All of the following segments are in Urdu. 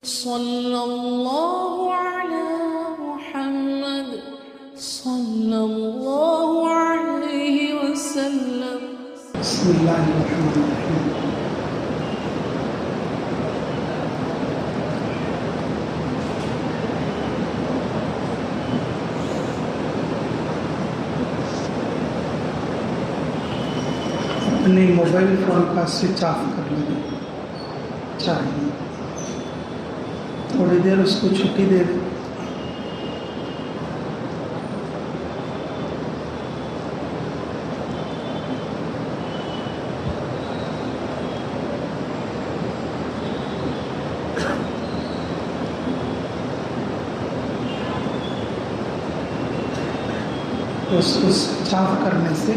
صلى الله على محمد صلى الله عليه وسلم. بسم الله الرحمن الرحيم. اپنے موبائل فون کا سوئچ آف کر لینا چاہیے، تھوڑی دیر اس کو چھٹی دے دیں۔ اس کو سوئچ آف کرنے سے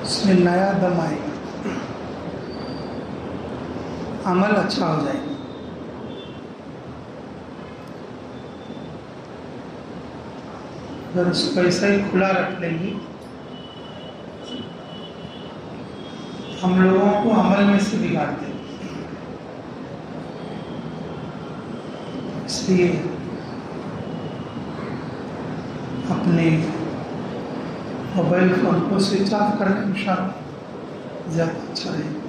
اس میں نیا دم آئے گا، عمل اچھا ہو جائے گا۔ اگر اس کو ایسا ہی کھلا رکھ لیں گی، ہم لوگوں کو عمل میں سے بگاڑ دیں گے۔ اس لیے اپنے موبائل فون کو سوئچ آف کرنے انشاءاللہ زیادہ اچھا رہے گا۔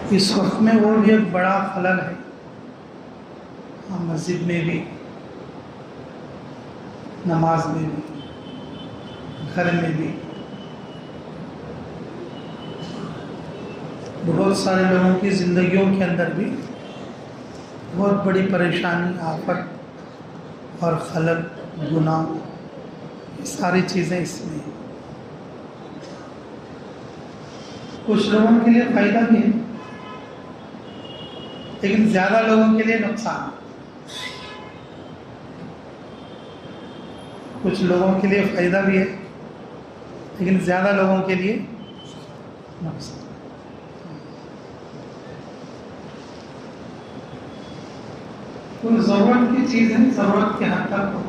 اس وقت میں وہ بھی ایک بڑا خلل ہے، مسجد میں بھی، نماز میں بھی، گھر میں بھی بہت سارے لوگوں کی زندگیوں کے اندر بھی بہت بڑی پریشانی، آفت اور خلل، گناہ، یہ ساری چیزیں اس میں ہیں۔ کچھ لوگوں کے لیے فائدہ بھی ہے لیکن زیادہ لوگوں کے لیے نقصان۔ کچھ لوگوں کے لیے فائدہ بھی ہے لیکن زیادہ لوگوں کے لیے نقصان۔ کوئی ضرورت کی چیز ہے، ضرورت کے حد تک ہو،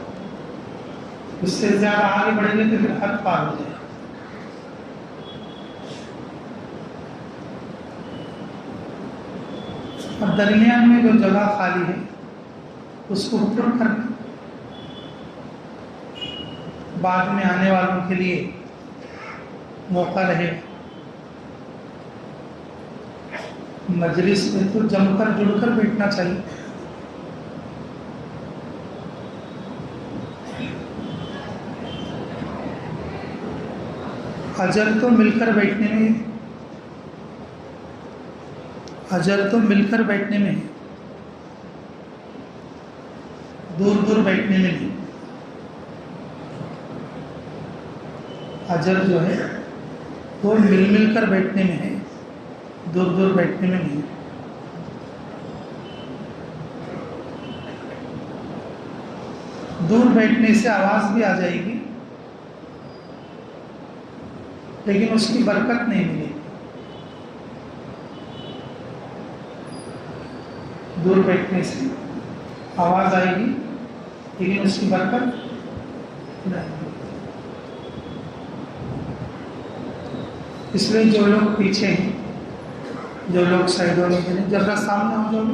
اس سے زیادہ آگے بڑھیں گے تو پھر حد پار ہو جائے گا۔ اور درمیان میں جو جگہ خالی ہے اس کو پر کرنا، بعد میں آنے والوں کے لیے موقع رہے گا۔ مجلس میں تو جم کر جڑ کر بیٹھنا چاہیے۔ اجر تو مل کر بیٹھنے میں ہے، اجر تو مل کر بیٹھنے میں ہے، دور دور بیٹھنے میں نہیں۔ اجر جو ہے وہ مل مل کر بیٹھنے میں ہے، دور دور بیٹھنے میں نہیں۔ دور بیٹھنے سے آواز بھی آ جائے گی لیکن اس کی برکت نہیں ملے گی۔ دور بیٹھنے سے آواز آئے گی لیکن اس کی برکت نہیں ملے گی۔ اس لیے جو لوگ پیچھے ہیں، جو لوگ سائڈوں میں ہیں، ذرا سامنے ہو جاؤ،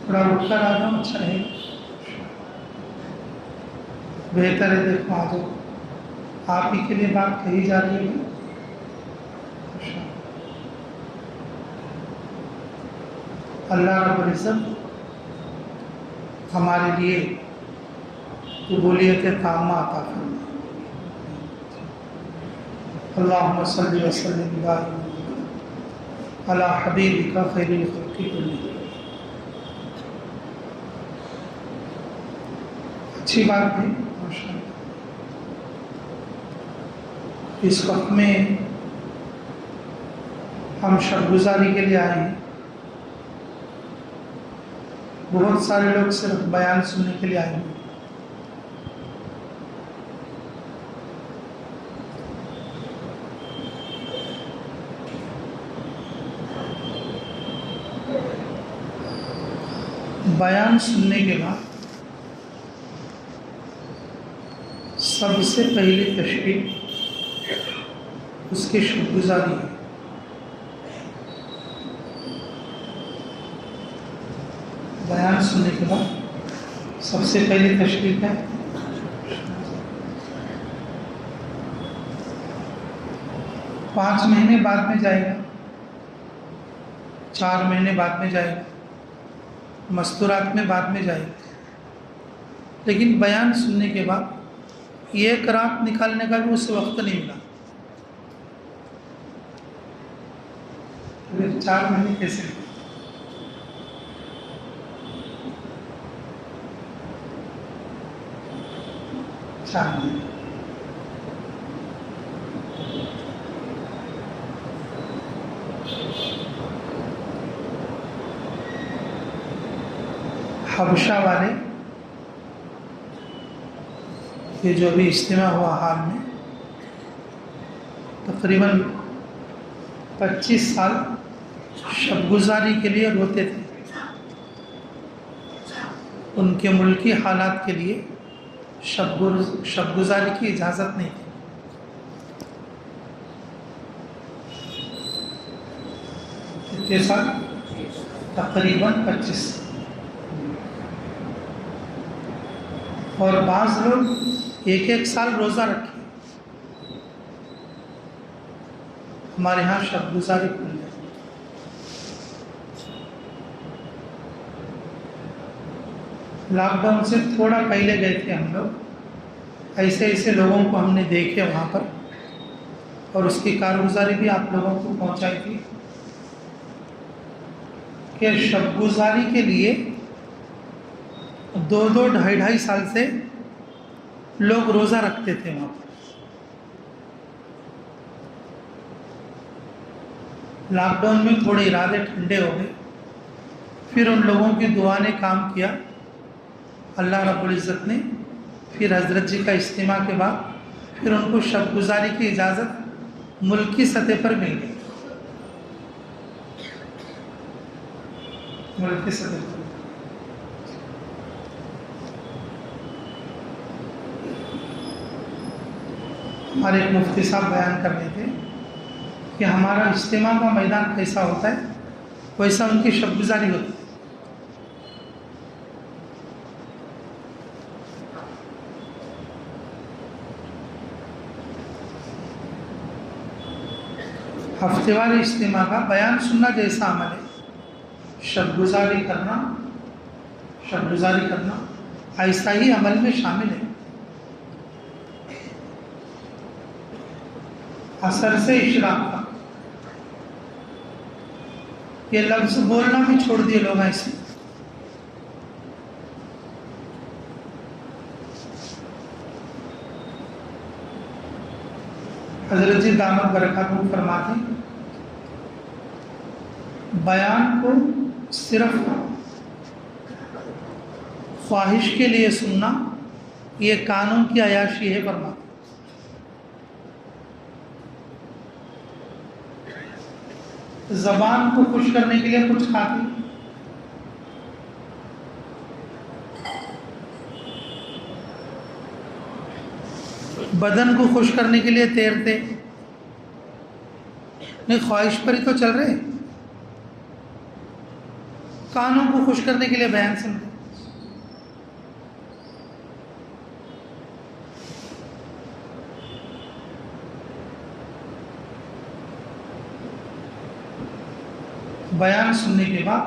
تھوڑا رک کر آ جاؤ، اچھا رہے گا، بہتر ہے۔ دیکھو آ جاؤ، آپ ہی کے لیے بات کہی جا رہی ہے۔ اللہ رب العزت ہمارے لیے قبولیت تامہ عطا فرمائے۔ اللہم صلی وسلم علی حبیبک خیر الخلق کلہم۔ اچھی بات ہے ماشاءاللہ۔ اس وقت میں ہم شب گزاری کے لیے آئے ہیں، بہت سارے لوگ صرف بیان سننے کے لیے آئے ہیں۔ بیان سننے کے بعد سب سے پہلی تشکیل اس کی شب گزاری ہے. بیان سننے کے بعد سب سے پہلی تشکیل ہے 5 مہینے بعد میں جائے گا، 4 مہینے بعد میں جائے گا، مستورات میں بعد میں جائے گا. لیکن بیان سننے کے بعد 1 رات نکالنے کا بھی اسے وقت نہیں ملا. 4 مہینے کیسے؟ 4 مہینے. حبشہ والے یہ جو ابھی اجتماع ہوا حال میں، تقریباً 25 سال شب گزاری کے لیے روتے تھے. ان کے ملکی حالات کے لیے شب گزاری کی اجازت نہیں تھی. کتنے سال؟ تقریباً 25. اور بعض لوگ 1 سال روزہ رکھے. ہمارے ہاں شب گزاری کھل جائے. لاک ڈاؤن سے تھوڑا پہلے گئے تھے ہم لوگ. ایسے لوگوں کو ہم نے دیکھے وہاں پر، اور اس کی کارگزاری بھی آپ لوگوں کو پہنچائی تھی کہ شب گزاری کے لیے 2 2.5 سال سے لوگ روزہ رکھتے تھے وہاں پر. لاک ڈاؤن میں تھوڑے ارادے ٹھنڈے ہو گئے. پھر ان لوگوں کی دعا نے کام کیا. اللہ رب العزت نے پھر حضرت جی کا اجتماع کے بعد پھر ان کو شب گزاری کی اجازت ملکی سطح پر مل گئی. ملکی سطح پر ہمارے ایک مفتی صاحب بیان کر رہے تھے کہ ہمارا اجتماع کا میدان کیسا ہوتا ہے ویسا ان کی شب گزاری ہوتی ہے. ہفتے والے اجتماع کا بیان سننا جیسا عمل ہے، شب گزاری کرنا ایسا ہی عمل میں شامل ہے. اثر سے اشراق کا یہ لفظ بولنا بھی چھوڑ دیے لوگ. ایسے حضرت جی دامت برکاتہ فرماتے ہیں بیان کو صرف خواہش کے لیے سننا یہ قانون کی عیاشی ہے. فرماتے زبان کو خوش کرنے کے لیے کچھ کھاتے، بدن کو خوش کرنے کے لیے تیرتے، نہیں خواہش پر ہی تو چل رہے. کانوں کو خوش کرنے کے لیے بیان سنتے. بیان سننے کے بعد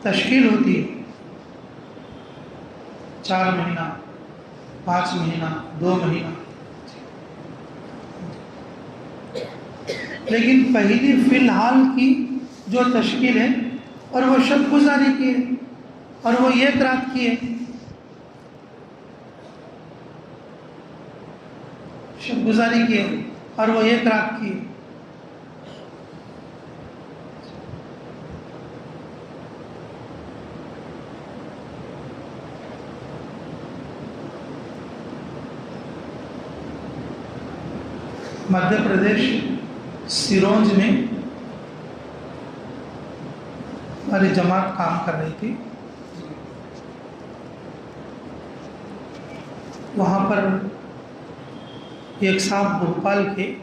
تشکیل ہوتی ہے 4 مہینہ، 5 مہینہ، 2 مہینہ. لیکن پہلی فی الحال کی جو تشکیل ہے اور وہ شب گزاری کی ہے اور وہ 1 رات کی ہے. شب گزاری کی ہے اور وہ 1 رات کی ہے. مدھیہ پردیش سیرونج میں ہماری جماعت کام کر رہی تھی. وہاں پر ایک صاحب بھوپال کے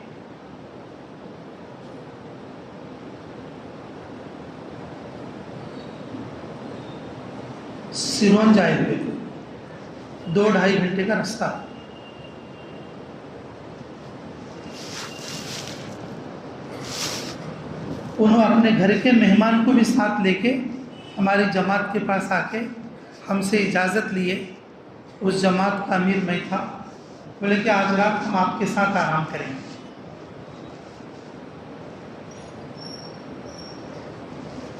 سیرون جائے ہوئے تھے، 2-2.5 گھنٹے کا راستہ۔ انہوں اپنے گھر کے مہمان کو بھی ساتھ لے کے ہماری جماعت کے پاس آ کے ہم سے اجازت لیے۔ اس جماعت کا امیر میں تھا، بولے کہ آج رات ہم آپ کے ساتھ آرام کریں گے۔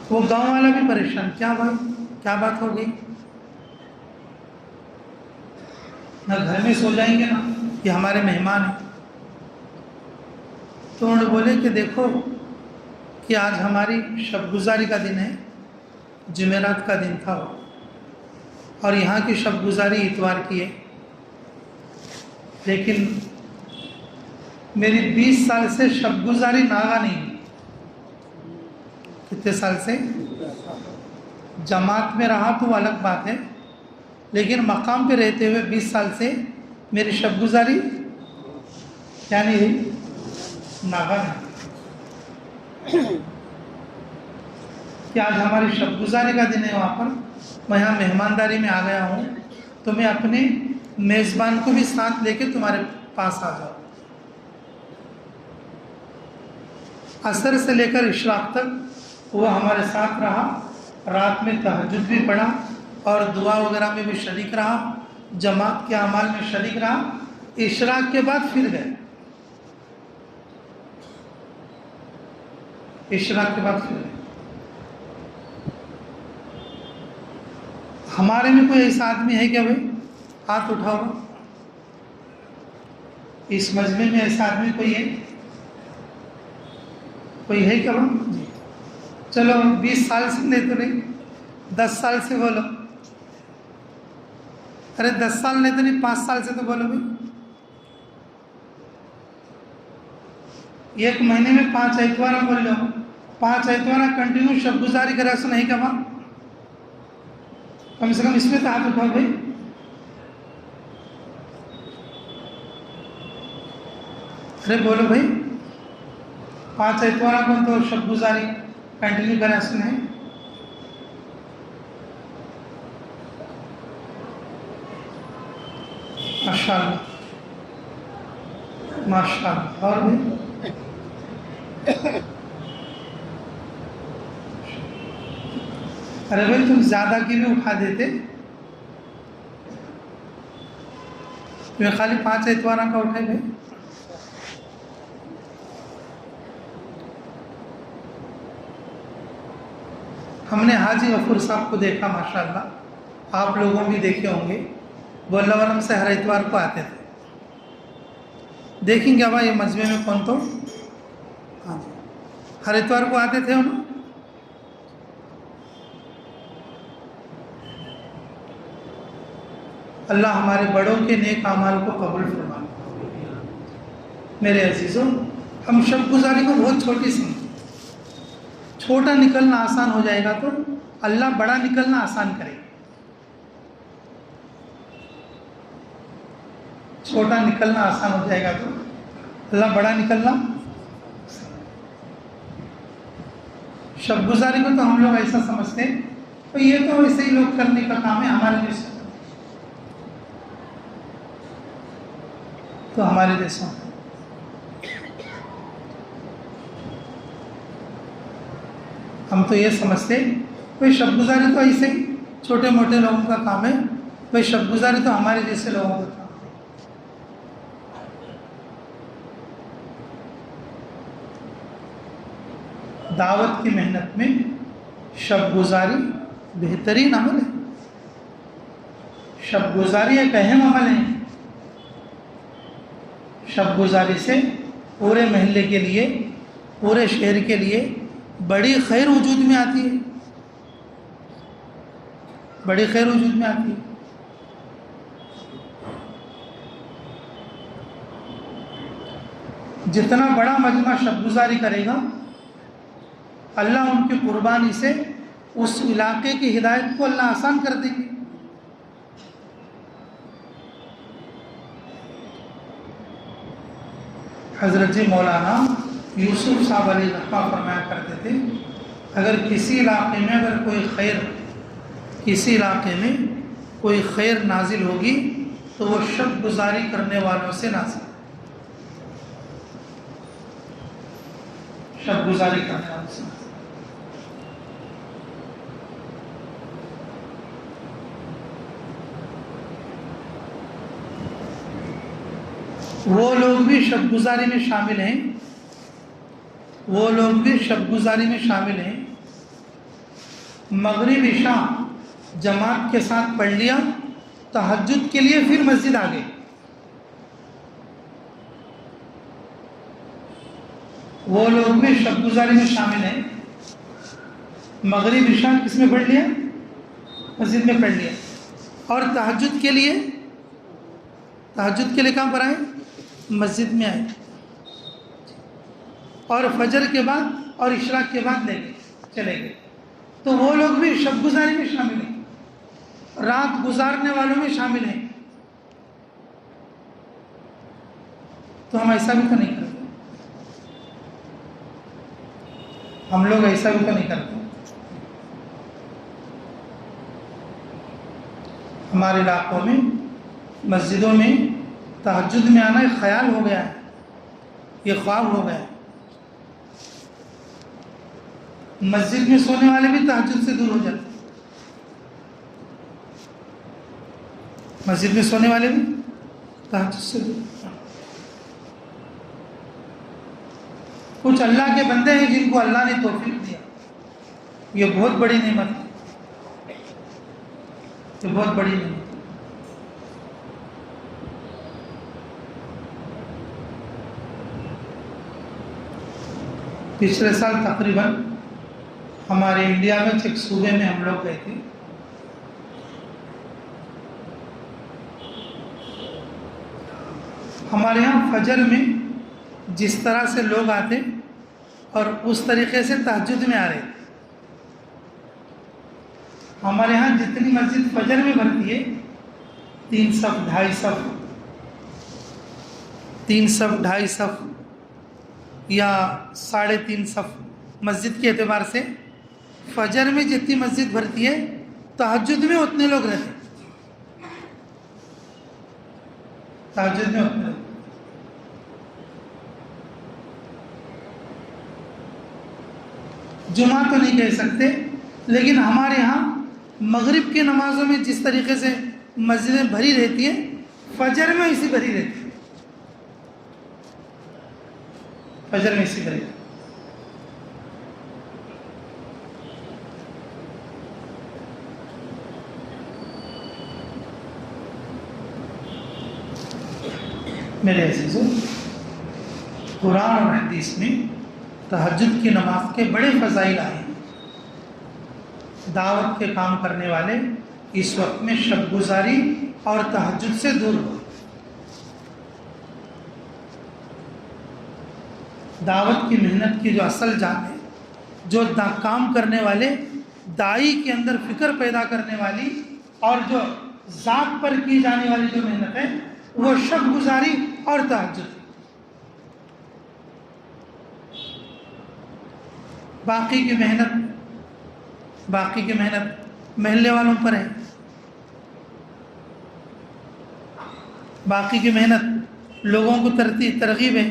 وہ گاؤں والا بھی پریشان، کیا بھائی کیا بات ہو گئی؟ نہ گھر میں سو جائیں گے نا، یہ ہمارے مہمان ہیں۔ تو انہوں نے بولے کہ دیکھو کہ آج ہماری شب گزاری کا دن ہے، جمعرات کا دن تھا وہ، اور یہاں کی شب گزاری اتوار کی ہے، لیکن میری 20 سال سے شب گزاری ناغا نہیں ہوئی۔ کتنے سال سے؟ جماعت میں رہا تو وہ الگ بات ہے، لیکن مقام پہ رہتے ہوئے 20 سال سے میری شب گزاری کیا نہیں ہوئی؟ ناغا نہیں۔ کہ آج ہماری شب گزاری کا دن ہے وہاں پر، میں یہاں مہمانداری میں آ گیا ہوں، تو میں اپنے میزبان کو بھی ساتھ لے کے تمہارے پاس آ جاؤں۔ عصر سے لے کر اشراق تک وہ ہمارے ساتھ رہا، رات میں تہجد بھی پڑھا اور دعا وغیرہ میں بھی شریک رہا، جماعت کے اعمال میں شریک رہا۔ اشراق کے بعد پھر گئے، اشراق کے بعد پھر گئے۔ ہمارے میں کوئی ایسا آدمی ہے کیا بھائی؟ ہاتھ اٹھاؤ۔ اس مجمع میں ایسا آدمی کوئی ہے؟ کوئی ہے کیا بھائی؟ جی چلو 20 سال سے نہیں تو نہیں، 10 سال سے بولو۔ ارے 10 سال نہیں تو نہیں، 5 سال سے تو بولو بھائی۔ 1 مہینے میں 5 اتوار بول لو، 5 اتوار کنٹینیو شب گزاری کرے ایسا نہیں کما؟ کم سے کم اس میں تو ہاتھ اٹھاؤ بھائی۔ ارے بولو بھائی، 5 اتوار کو تو شب گزاری کنٹینیو کرے ایسا نہیں؟ ماشاء اللہ ماشاء اللہ۔ اور بھی ارے بھائی تم زیادہ کی بھی اٹھا دیتے، تمہیں خالی 5 اتوار کا اٹھے بھائی۔ ہم نے حاجی غفور صاحب کو دیکھا، ماشاءاللہ آپ لوگوں بھی دیکھے ہوں گے، وہ اللہ ورم سے ہر اتوار کو آتے تھے۔ دیکھیں گے اب یہ مجمع میں کون تو ہاں جی ہر اتوار کو آتے تھے انہوں۔ اللہ ہمارے بڑوں کے نیک اعمال کو قبول فرمائے۔ میرے عزیزوں، ہم شب گزاری کو بہت چھوٹی سمجھتے، چھوٹا نکلنا آسان ہو جائے گا تو اللہ بڑا نکلنا آسان کرے گا۔ چھوٹا نکلنا آسان ہو جائے گا تو اللہ بڑا نکلنا۔ شب گزاری کو تو ہم لوگ ایسا سمجھتے ہیں تو یہ تو ایسے ہی لوگ کرنے کا کام ہے، ہمارے دیش تو ہمارے دیشوں میں ہم تو یہ سمجھتے بھائی شب گزاری تو ایسے ہی چھوٹے موٹے لوگوں کا کام ہے، بھائی شب گزاری تو ہمارے جیسے لوگوں کا کام ہے۔ دعوت کی محنت میں شب گزاری بہترین عمل ہے۔ شب گزاری ایک اہم عمل ہے۔ شب گزاری سے پورے محلے کے لیے، پورے شہر کے لیے بڑی خیر وجود میں آتی ہے، بڑی خیر وجود میں آتی ہے۔ جتنا بڑا مجمع شب گزاری کرے گا، اللہ ان کی قربانی سے اس علاقے کی ہدایت کو اللہ آسان کر دیں گے۔ حضرت جی مولانا یوسف صاحب علیہ رحمہ فرمایا کرتے تھے اگر کسی علاقے میں کوئی خیر نازل ہوگی تو وہ شب گزاری کرنے والوں سے نازل، شب گزاری کرنے والوں سے نازل۔ وہ لوگ بھی شب گزاری میں شامل ہیں، مغرب عشاء جماعت کے ساتھ پڑھ لیا، تہجد کے لیے پھر مسجد آ گئے۔ وہ لوگ بھی شب گزاری میں شامل ہیں، مغرب عشاء کس میں پڑھ لیا؟ مسجد میں پڑھ لیا، اور تہجد کے لیے کہاں پر آئے؟ مسجد میں آئے، اور فجر کے بعد اور اشراق کے بعد چلے گئے۔ تو وہ لوگ بھی شب گزاری میں شامل ہیں، رات گزارنے والوں میں شامل ہیں۔ تو ہم ایسا بھی تو نہیں کرتے، ہم لوگ ایسا بھی تو نہیں کرتے۔ ہمارے علاقوں میں مسجدوں میں تہجد میں آنا ایک خیال ہو گیا ہے، یہ خواب ہو گیا ہے۔ مسجد میں سونے والے بھی تہجد سے دور ہو جاتے، مسجد میں سونے والے بھی تہجد سے دور۔ کچھ اللہ کے بندے ہیں جن کو اللہ نے توفیق دیا، یہ بہت بڑی نعمت ہے، یہ بہت بڑی نعمت ہے۔ پچھلے سال تقریباً ہمارے انڈیا میں ایک صوبے میں ہم لوگ گئے تھے، ہمارے یہاں فجر میں جس طرح سے لوگ آتے اور اس طریقے سے تہجد میں آ رہے تھے۔ ہمارے یہاں جتنی مسجد فجر میں بھرتی ہے 3 صف 2.5 صف 3 صف 2.5 صف یا 3.5 صف مسجد کے اعتبار سے فجر میں جتنی مسجد بھرتی ہے تہجد میں اتنے لوگ رہتے، تہجد میں اتنے لوگ۔ جمعہ تو نہیں کہہ سکتے، لیکن ہمارے ہاں مغرب کی نمازوں میں جس طریقے سے مسجدیں بھری رہتی ہیں فجر میں اسی بھری رہتی ہے، فجر میں اسی بھری رہتی ہے۔ میرے عزیزوں، قرآن اور حدیث میں تہجد کی نماز کے بڑے فضائل آئے ہیں۔ دعوت کے کام کرنے والے اس وقت میں شب گزاری اور تہجد سے دور ہو۔ دعوت کی محنت کی جو اصل جان ہے، جو کام کرنے والے داعی کے اندر فکر پیدا کرنے والی اور جو ذات پر کی جانے والی جو محنت ہے وہ شب گزاری اور تہجد۔ باقی کی محنت محلے والوں پر ہے، باقی کی محنت لوگوں کو ترغیب ہے،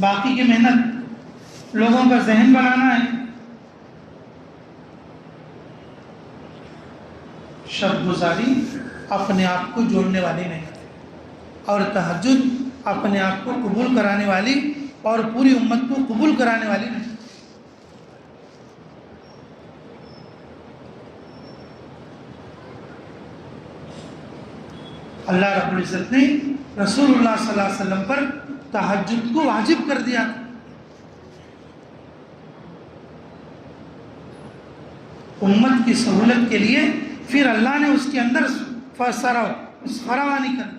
باقی کی محنت لوگوں کا ذہن بنانا ہے۔ شب گزاری اپنے آپ کو جوڑنے والی محنت ہے، اور تہجد اپنے آپ کو قبول کرانے والی اور پوری امت کو قبول کرانے والی محنت۔ اللہ رب العزت نے رسول اللہ صلی اللہ علیہ وسلم پر تہجد کو واجب کر دیا، امت کی سہولت کے لیے، پھر اللہ نے اس کے اندر فراوانی کر دی۔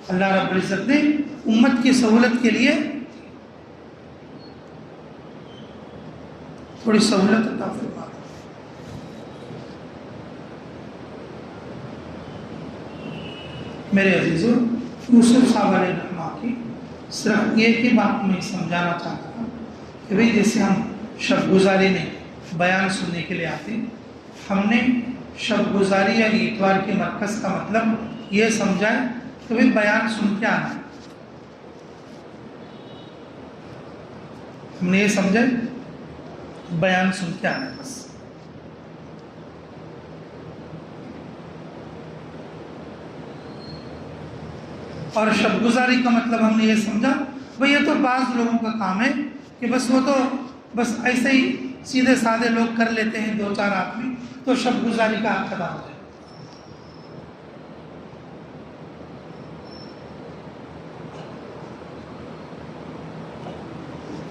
اللہ رب العزت نے امت کی سہولت کے لیے تھوڑی سہولت عطا فرما۔ میرے عزیزو، یوسف صاحب علیہ الرحمہ کی صرف ایک ہی بات میں سمجھانا چاہتا تھا کہ بھئی جیسے ہم شب گزاری میں بیان سننے کے لیے آتے، ہم نے شب گزاری یا اتوار کے مرکز کا مطلب یہ سمجھا ہے کہ بھئی بیان سن کے آنا ہے. ہم نے یہ سمجھا بیان سن کے آنا ہے بس. اور شب گزاری کا مطلب ہم نے یہ سمجھا بھئی یہ تو بعض لوگوں کا کام ہے کہ بس وہ تو بس ایسے ہی سیدھے سادے لوگ کر لیتے ہیں، 2-4 آدمی، تو شب گزاری کا حق ادا ہو جائے.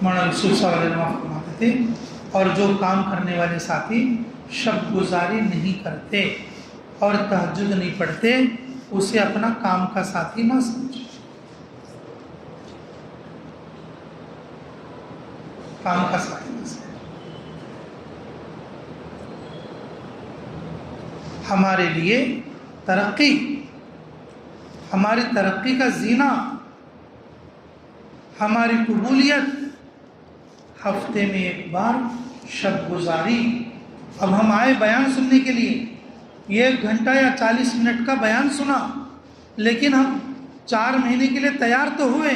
مولانا یوسف صاحب علیہ الرحمہ فرماتے تھے اور جو کام کرنے والے ساتھی شب گزاری نہیں کرتے اور تہجد نہیں پڑھتے اسے اپنا کام کا ساتھی نہ سمجھے. کام کا ساتھی نہ سمجھے. ہمارے لیے ترقی، ہماری ترقی کا زینہ، ہماری قبولیت ہفتے میں ایک بار شب گزاری. اب ہم آئے بیان سننے کے لیے، 1 گھنٹہ یا 40 منٹ کا بیان سنا، لیکن ہم 4 مہینے کے لیے تیار تو ہوئے،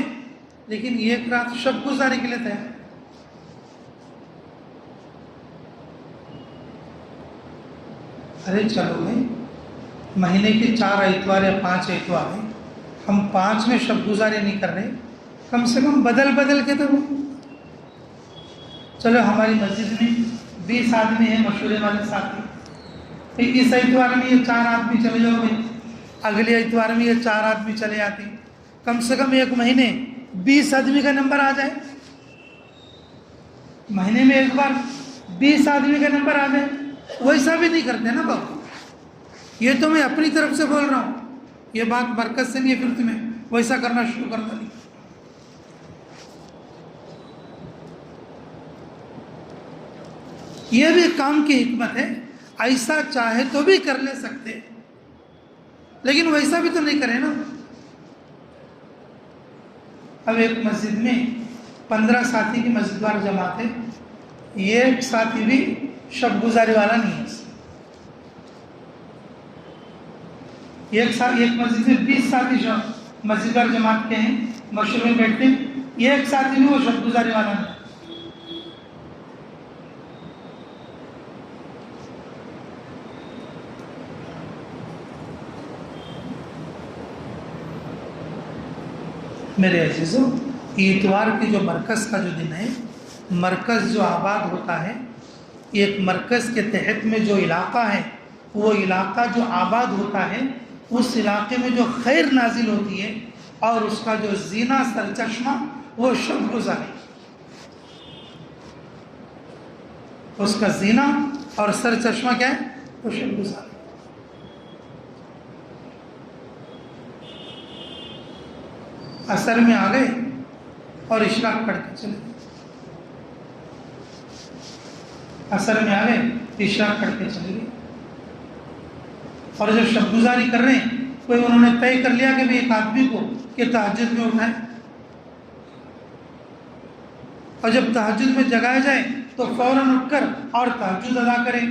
لیکن 1 رات شب گزاری کے لیے تیار. ارے چلو بھائی، مہینے کے 4 اتوار یا 5 اتوار ہیں، ہم 5 میں شب گزاری نہیں کر رہے، کم سے کم بدل بدل کے تو. چلو ہماری مسجد میں 20 آدمی ہیں مشورے والے ساتھی، اس اتوار میں یہ 4 آدمی چلے جاؤ گے، اگلے اتوار میں یہ 4 آدمی چلے آتے، کم سے کم 1 مہینے 20 آدمی کا نمبر آ جائے. مہینے میں ایک بار 20 آدمی کا نمبر آ جائے. ویسا بھی نہیں کرتے نا بابو. یہ تو میں اپنی طرف سے بول رہا ہوں، یہ بات برکت سے نہیں ہے پھر تمہیں ویسا کرنا شروع کرنا نہیں. یہ بھی کام کی حکمت ہے، ایسا چاہے تو بھی کر لے سکتے، لیکن ویسا بھی تو نہیں کرے نا. اب ایک مسجد میں 15 ساتھی کی مسجد وار جماعت ہے، ایک ساتھی بھی شب گزاری والا نہیں ہے. ایک مسجد میں 20 ساتھی مسجد وار جماعت کے ہیں، مشورے میں بیٹھتے ہیں، ایک ساتھی بھی وہ شب گزاری والا نہیں. میرے عزیزوں، اتوار کی جو مرکز کا جو دن ہے، مرکز جو آباد ہوتا ہے، ایک مرکز کے تحت میں جو علاقہ ہے، وہ علاقہ جو آباد ہوتا ہے، اس علاقے میں جو خیر نازل ہوتی ہے اور اس کا جو زینہ سرچشمہ وہ شب گزاری. اس کا زینہ اور سرچشمہ کیا ہے؟ وہ شب گزاری. عصر میں آ گئے اور اشراق پڑھ کے چلے گئے. عصر میں آ گئے اشراق پڑھ کے چلے گئے. اور جب شب گزاری کر رہے ہیں، کوئی انہوں نے طے کر لیا کہ بھی ایک آدمی کو کہ تہجد میں اٹھائے، اور جب تہجد میں جگایا جائے تو فوراً اٹھ کر اور تہجد ادا کریں.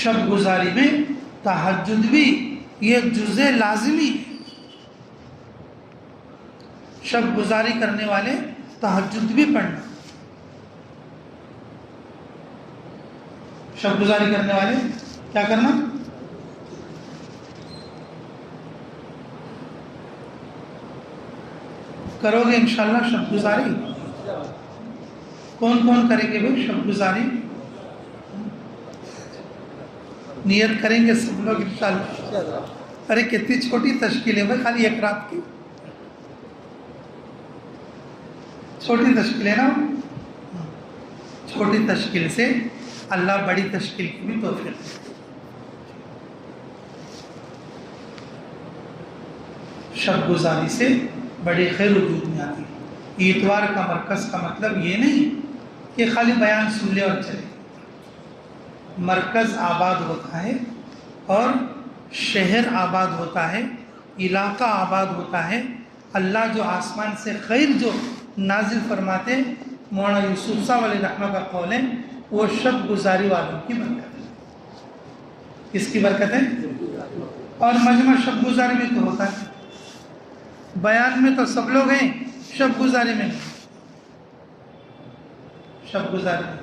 شب گزاری میں تہجد بھی یہ جزء لازمی ہے. شب گزاری کرنے والے تہجد بھی پڑھنا. شب گزاری کرنے والے کیا کرنا؟ کرو گے انشاءاللہ شب گزاری؟ کون کون کریں گے بھائی شب گزاری؟ نیت کریں گے سب لوگ انشاءاللہ. ارے کتنی چھوٹی تشکیل ہے بھائی، خالی 1 رات کی چھوٹی تشکیل ہے نا. چھوٹی تشکیل سے اللہ بڑی تشکیل کی بھی توفیق دے. شب گزاری سے بڑی خیر وجود میں آتی ہے. اتوار کا مرکز کا مطلب یہ نہیں کہ خالی بیان سن لے اور چلے. مرکز آباد ہوتا ہے اور شہر آباد ہوتا ہے، علاقہ آباد ہوتا ہے، اللہ جو آسمان سے خیر جو نازل فرماتے، مولانا یوسف صاحب علیہ رحمہ کا قول ہے، وہ شب گزاری والوں کی برکت ہے۔ کس کی برکت ہے؟ اور مجمع شب گزاری میں تو ہوتا ہے، بیان میں تو سب لوگ ہیں، شب گزاری میں شب گزاری میں۔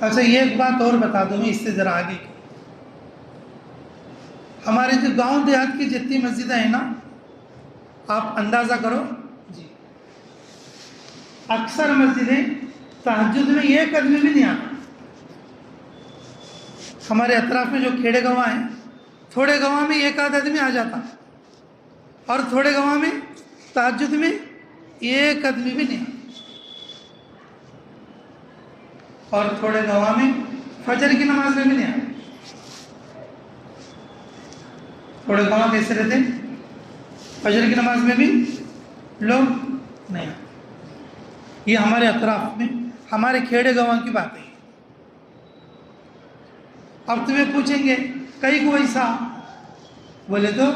اچھا یہ ایک بات اور بتا دوں میں اس سے ذرا آگے کی، ہمارے جو گاؤں دیہات کی جتنی مسجدیں ہیں نا، آپ اندازہ کرو جی، اکثر مسجدیں تہجد میں ایک آدمی بھی نہیں آتا۔ ہمارے اطراف میں جو کھیڑے گواہ ہیں، تھوڑے گواہ میں ایک آدھ آدمی آ جاتا، اور تھوڑے گواہ میں تہجد میں ایک آدمی بھی نہیں آتا، اور تھوڑے گواہ میں فجر کی نماز میں بھی نہیں آتا۔ تھوڑے گواہ کیسے رہتے؟ فجر کی نماز میں بھی لوگ نہیں آتے۔ یہ ہمارے اطراف میں ہمارے کھیڑے گواہ کی بات ہے۔ اب تمہیں پوچھیں گے کئی کو ایسا، بولے تو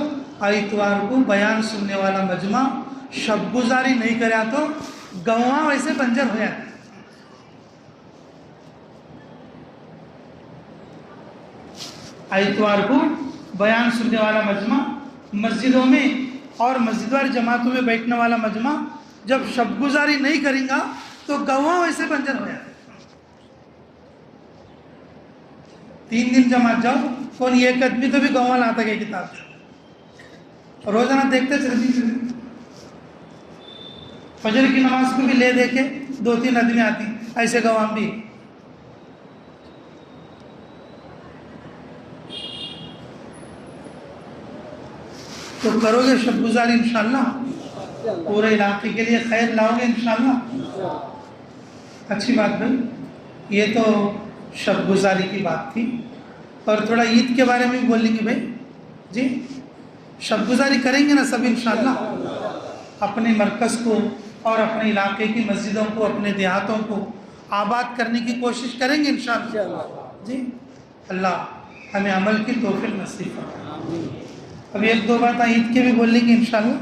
اتوار کو بیان سننے والا مجمع شب گزاری نہیں کریا تو گواہ ویسے بنجر ہو جاتے۔ اتوار کو بیان سننے والا مجمع، مسجدوں میں اور مسجد والی جماعتوں میں بیٹھنے والا مجمع جب شب گزاری نہیں کریں گا تو گواہ ویسے بنجر ہو جاتے۔ 3 دن جماعت جاؤ، کون ایک آدمی تو بھی گواہ لاتا گیا کتاب، روزانہ دیکھتے چلتی، فجر کی نماز کو بھی لے دے کے 2-3 آدمی آتی، ایسے گواہ بھی۔ تو کرو گے شب گزاری انشاءاللہ، پورے علاقے کے لیے خیر لاؤ گے انشاءاللہ۔ اچھی بات بھائی، یہ تو شب گزاری کی بات تھی، اور تھوڑا عید کے بارے میں بھی بول لیں گے بھائی جی۔ شب گزاری کریں گے نا سب انشاءاللہ، اپنے مرکز کو اور اپنے علاقے کی مسجدوں کو، اپنے دیہاتوں کو آباد کرنے کی کوشش کریں گے انشاءاللہ جی۔ اللہ ہمیں عمل کی توفیق نصیب فرمائے۔ ابھی 1-2 بات عید کے بھی بول لیں گے انشاءاللہ۔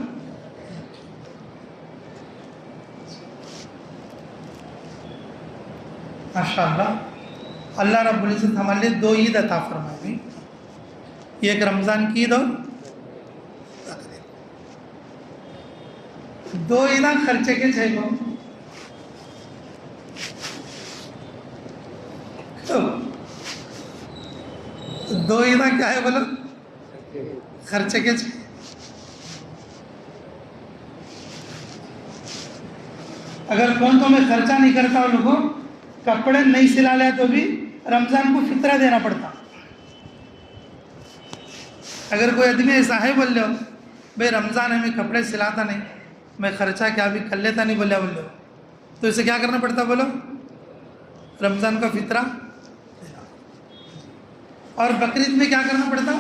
ماشاءاللہ اللہ رب العزت ہمارے لیے 2 عید عطا فرمائے، ایک رمضان کی عید اور 2 عیداں خرچے کے 6 کو 2 عیداں کیا ہے بولو؟ خرچے کے 6۔ اگر کون تو میں خرچہ نہیں کرتا اور لوگوں کپڑے نہیں سلا لیا تو بھی رمضان کو فطرہ دینا پڑتا۔ اگر کوئی آدمی ایسا ہے بول لو بھائی رمضان ہے میں کپڑے سلاتا نہیں، میں خرچہ کیا بھی کر لیتا نہیں بول لو، تو اسے کیا کرنا پڑتا بولو؟ رمضان کا فطرہ دینا۔ اور بقرعید میں کیا کرنا پڑتا؟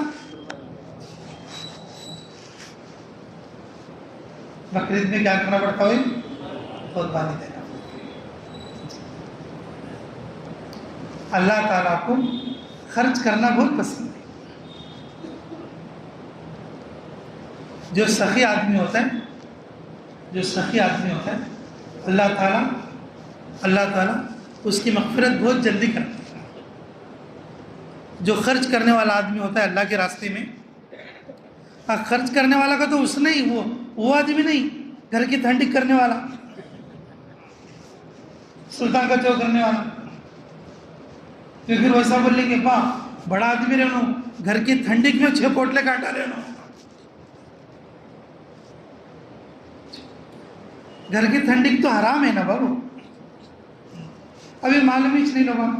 بقرعید میں کیا کرنا پڑتا ہوئی؟ قربانی دینا۔ اللہ تعالیٰ کو خرچ کرنا بہت پسند ہے۔ جو سخی آدمی ہوتا ہے، جو سخی آدمی ہوتا ہے، اللہ تعالیٰ اس کی مغفرت بہت جلدی کرتا ہے۔ جو خرچ کرنے والا آدمی ہوتا ہے اللہ کے راستے میں، خرچ کرنے والا کا تو اس نہیں، وہ آدمی نہیں، گھر کی ٹھنڈک کرنے والا، سلطان کا چو کرنے والا، تو پھر ویسا بول لیں گے بڑا آدمی رہنو، گھر کی ٹھنڈک میں 6 پوٹلے کاٹا رہنو۔ گھر کی ٹھنڈک تو حرام ہے نا بابو، ابھی معلوم ہی نہیں لوگوں۔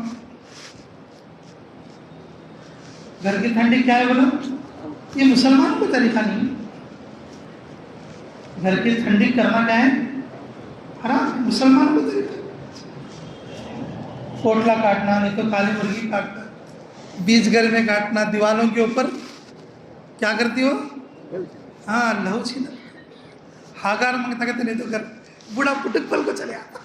گھر کی ٹھنڈک کیا ہے بولو؟ یہ مسلمان کو طریقہ نہیں۔ گھر کی ٹھنڈک کرنا کیا ہے؟ حرام ہے، مسلمان کو طریقہ۔ پوٹلا کاٹنا، نہیں تو کالی مرغی کاٹنا، بیچ گھر میں کاٹنا، دیوالوں کے اوپر کیا کرتی ہو؟ ہاں لہو چھینا، ہاگار مانگتا کہتے نہیں تو گھر بوڑھا پٹک پل کو چلے آتا۔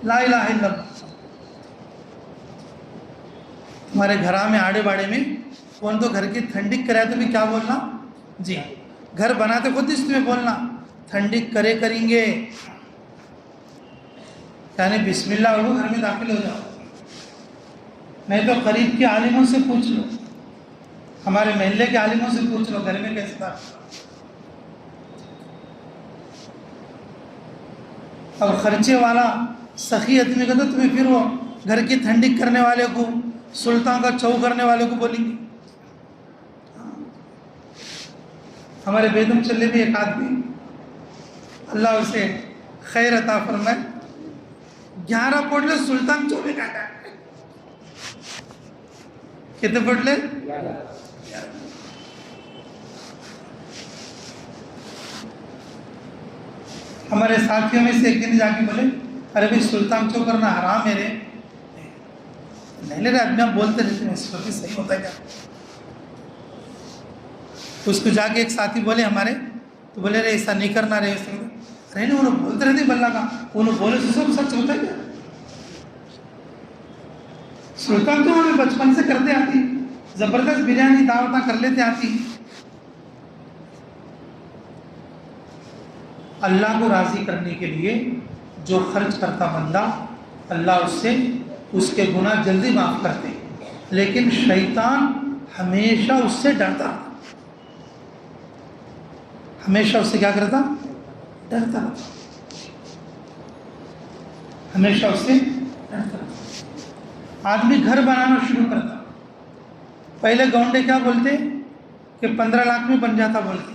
لا الہ الا اللہ. تمہارے گھرا میں آڑے باڑے میں کون تو گھر کی ٹھنڈک کرے تو بھی کیا بولنا؟ جی. گھر بناتے خود اس میں بولنا ٹھنڈک کریں گے، یعنی بسم اللہ ہو گھر میں داخل ہو جاؤ. نہیں تو قریب کے عالموں سے پوچھ لو، ہمارے محلے کے عالموں سے پوچھ لو گھر میں کیسے داخل. اور خرچے والا سخی آدمی کا تو تمہیں پھر وہ گھر کی ٹھنڈک کرنے والے کو، سلطان کا چو کرنے والے کو بولیں گے. ہمارے بیدم چلے بھی ایک آدمی، اللہ اسے خیر عطا فرمائے، 11 پوٹلے سلطان چو میں کاٹا. کتنے پوٹلے؟ ہمارے ساتھیوں میں سے ایک دن جا کے بولے ارے بھائی سلطان چو کرنا حرام ہے رے. نہیں لے رہے آدمی آپ بولتے رہتے ہیں اس وقت صحیح ہوتا ہے کیا؟ تو اس کو جا کے ایک ساتھی بولے ہمارے، تو بولے رہے ایسا نہیں کرنا رہے. ارے نہیں انہوں بولتے رہتے بلّہ کا، انہوں بولے تو سب سچ ہوتا ہے کیا؟ سلطان تو ہمیں بچپن سے کرتے آتی، زبردست بریانی دعوتیں کر لیتے آتی. اللہ کو راضی کرنے کے لیے جو خرچ کرتا بندہ، اللہ اس سے اس کے گناہ جلدی معاف کرتے. لیکن شیطان ہمیشہ اس سے ڈرتا، ہمیشہ اس سے کیا کرتا؟ ڈرتا، ہمیشہ اس سے ڈرتا. آدمی گھر بنانا شروع کرتا، پہلے گاؤنڈے کیا بولتے کہ 15 لاکھ میں بن جاتا بولتے،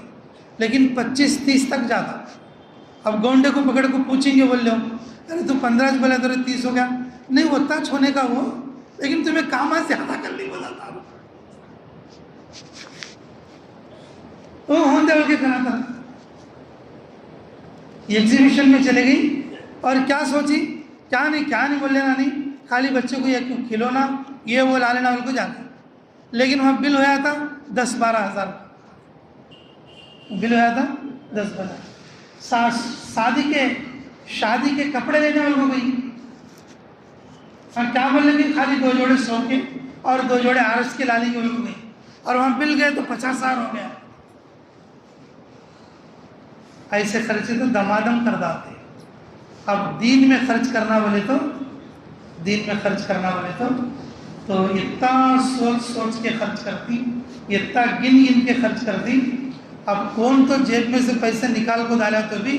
لیکن 25-30 تک جاتا. اب گاؤنڈے کو پکڑ کو پوچھیں گے، بول لو ارے تو 15 بولا تو 30 ہو گیا. نہیں وہ ٹچ ہونے کا وہ، لیکن تمہیں کام زیادہ کر لی بولا تھا وہ ہوندے ہو کے کرا تھا. ایگزیبیشن میں چلے گئی اور کیا سوچی، کیا نہیں بول لینا، نہیں خالی بچے کو یہ کھلونا یہ وہ لا لینا بول کو جاتا. لیکن وہاں بل ہویا تھا 10-12 ہزار، بل ہویا تھا 10-12. شادی کے کپڑے لینے والے کو گئی، کیا بولنے کی خالی 2 جوڑے 100 کے اور 2 جوڑے آرس کے لانے کے والے کو گئی، اور وہاں بل گئے تو 50,000 ہو گیا. ایسے خرچے تو دمادم کر داتے. اب دین میں خرچ کرنا بولے تو اتنا سوچ کے خرچ کرتی، اتنا گن کے خرچ کرتی. اب کون تو جیب میں سے پیسے نکال کو ڈالا تو بھی،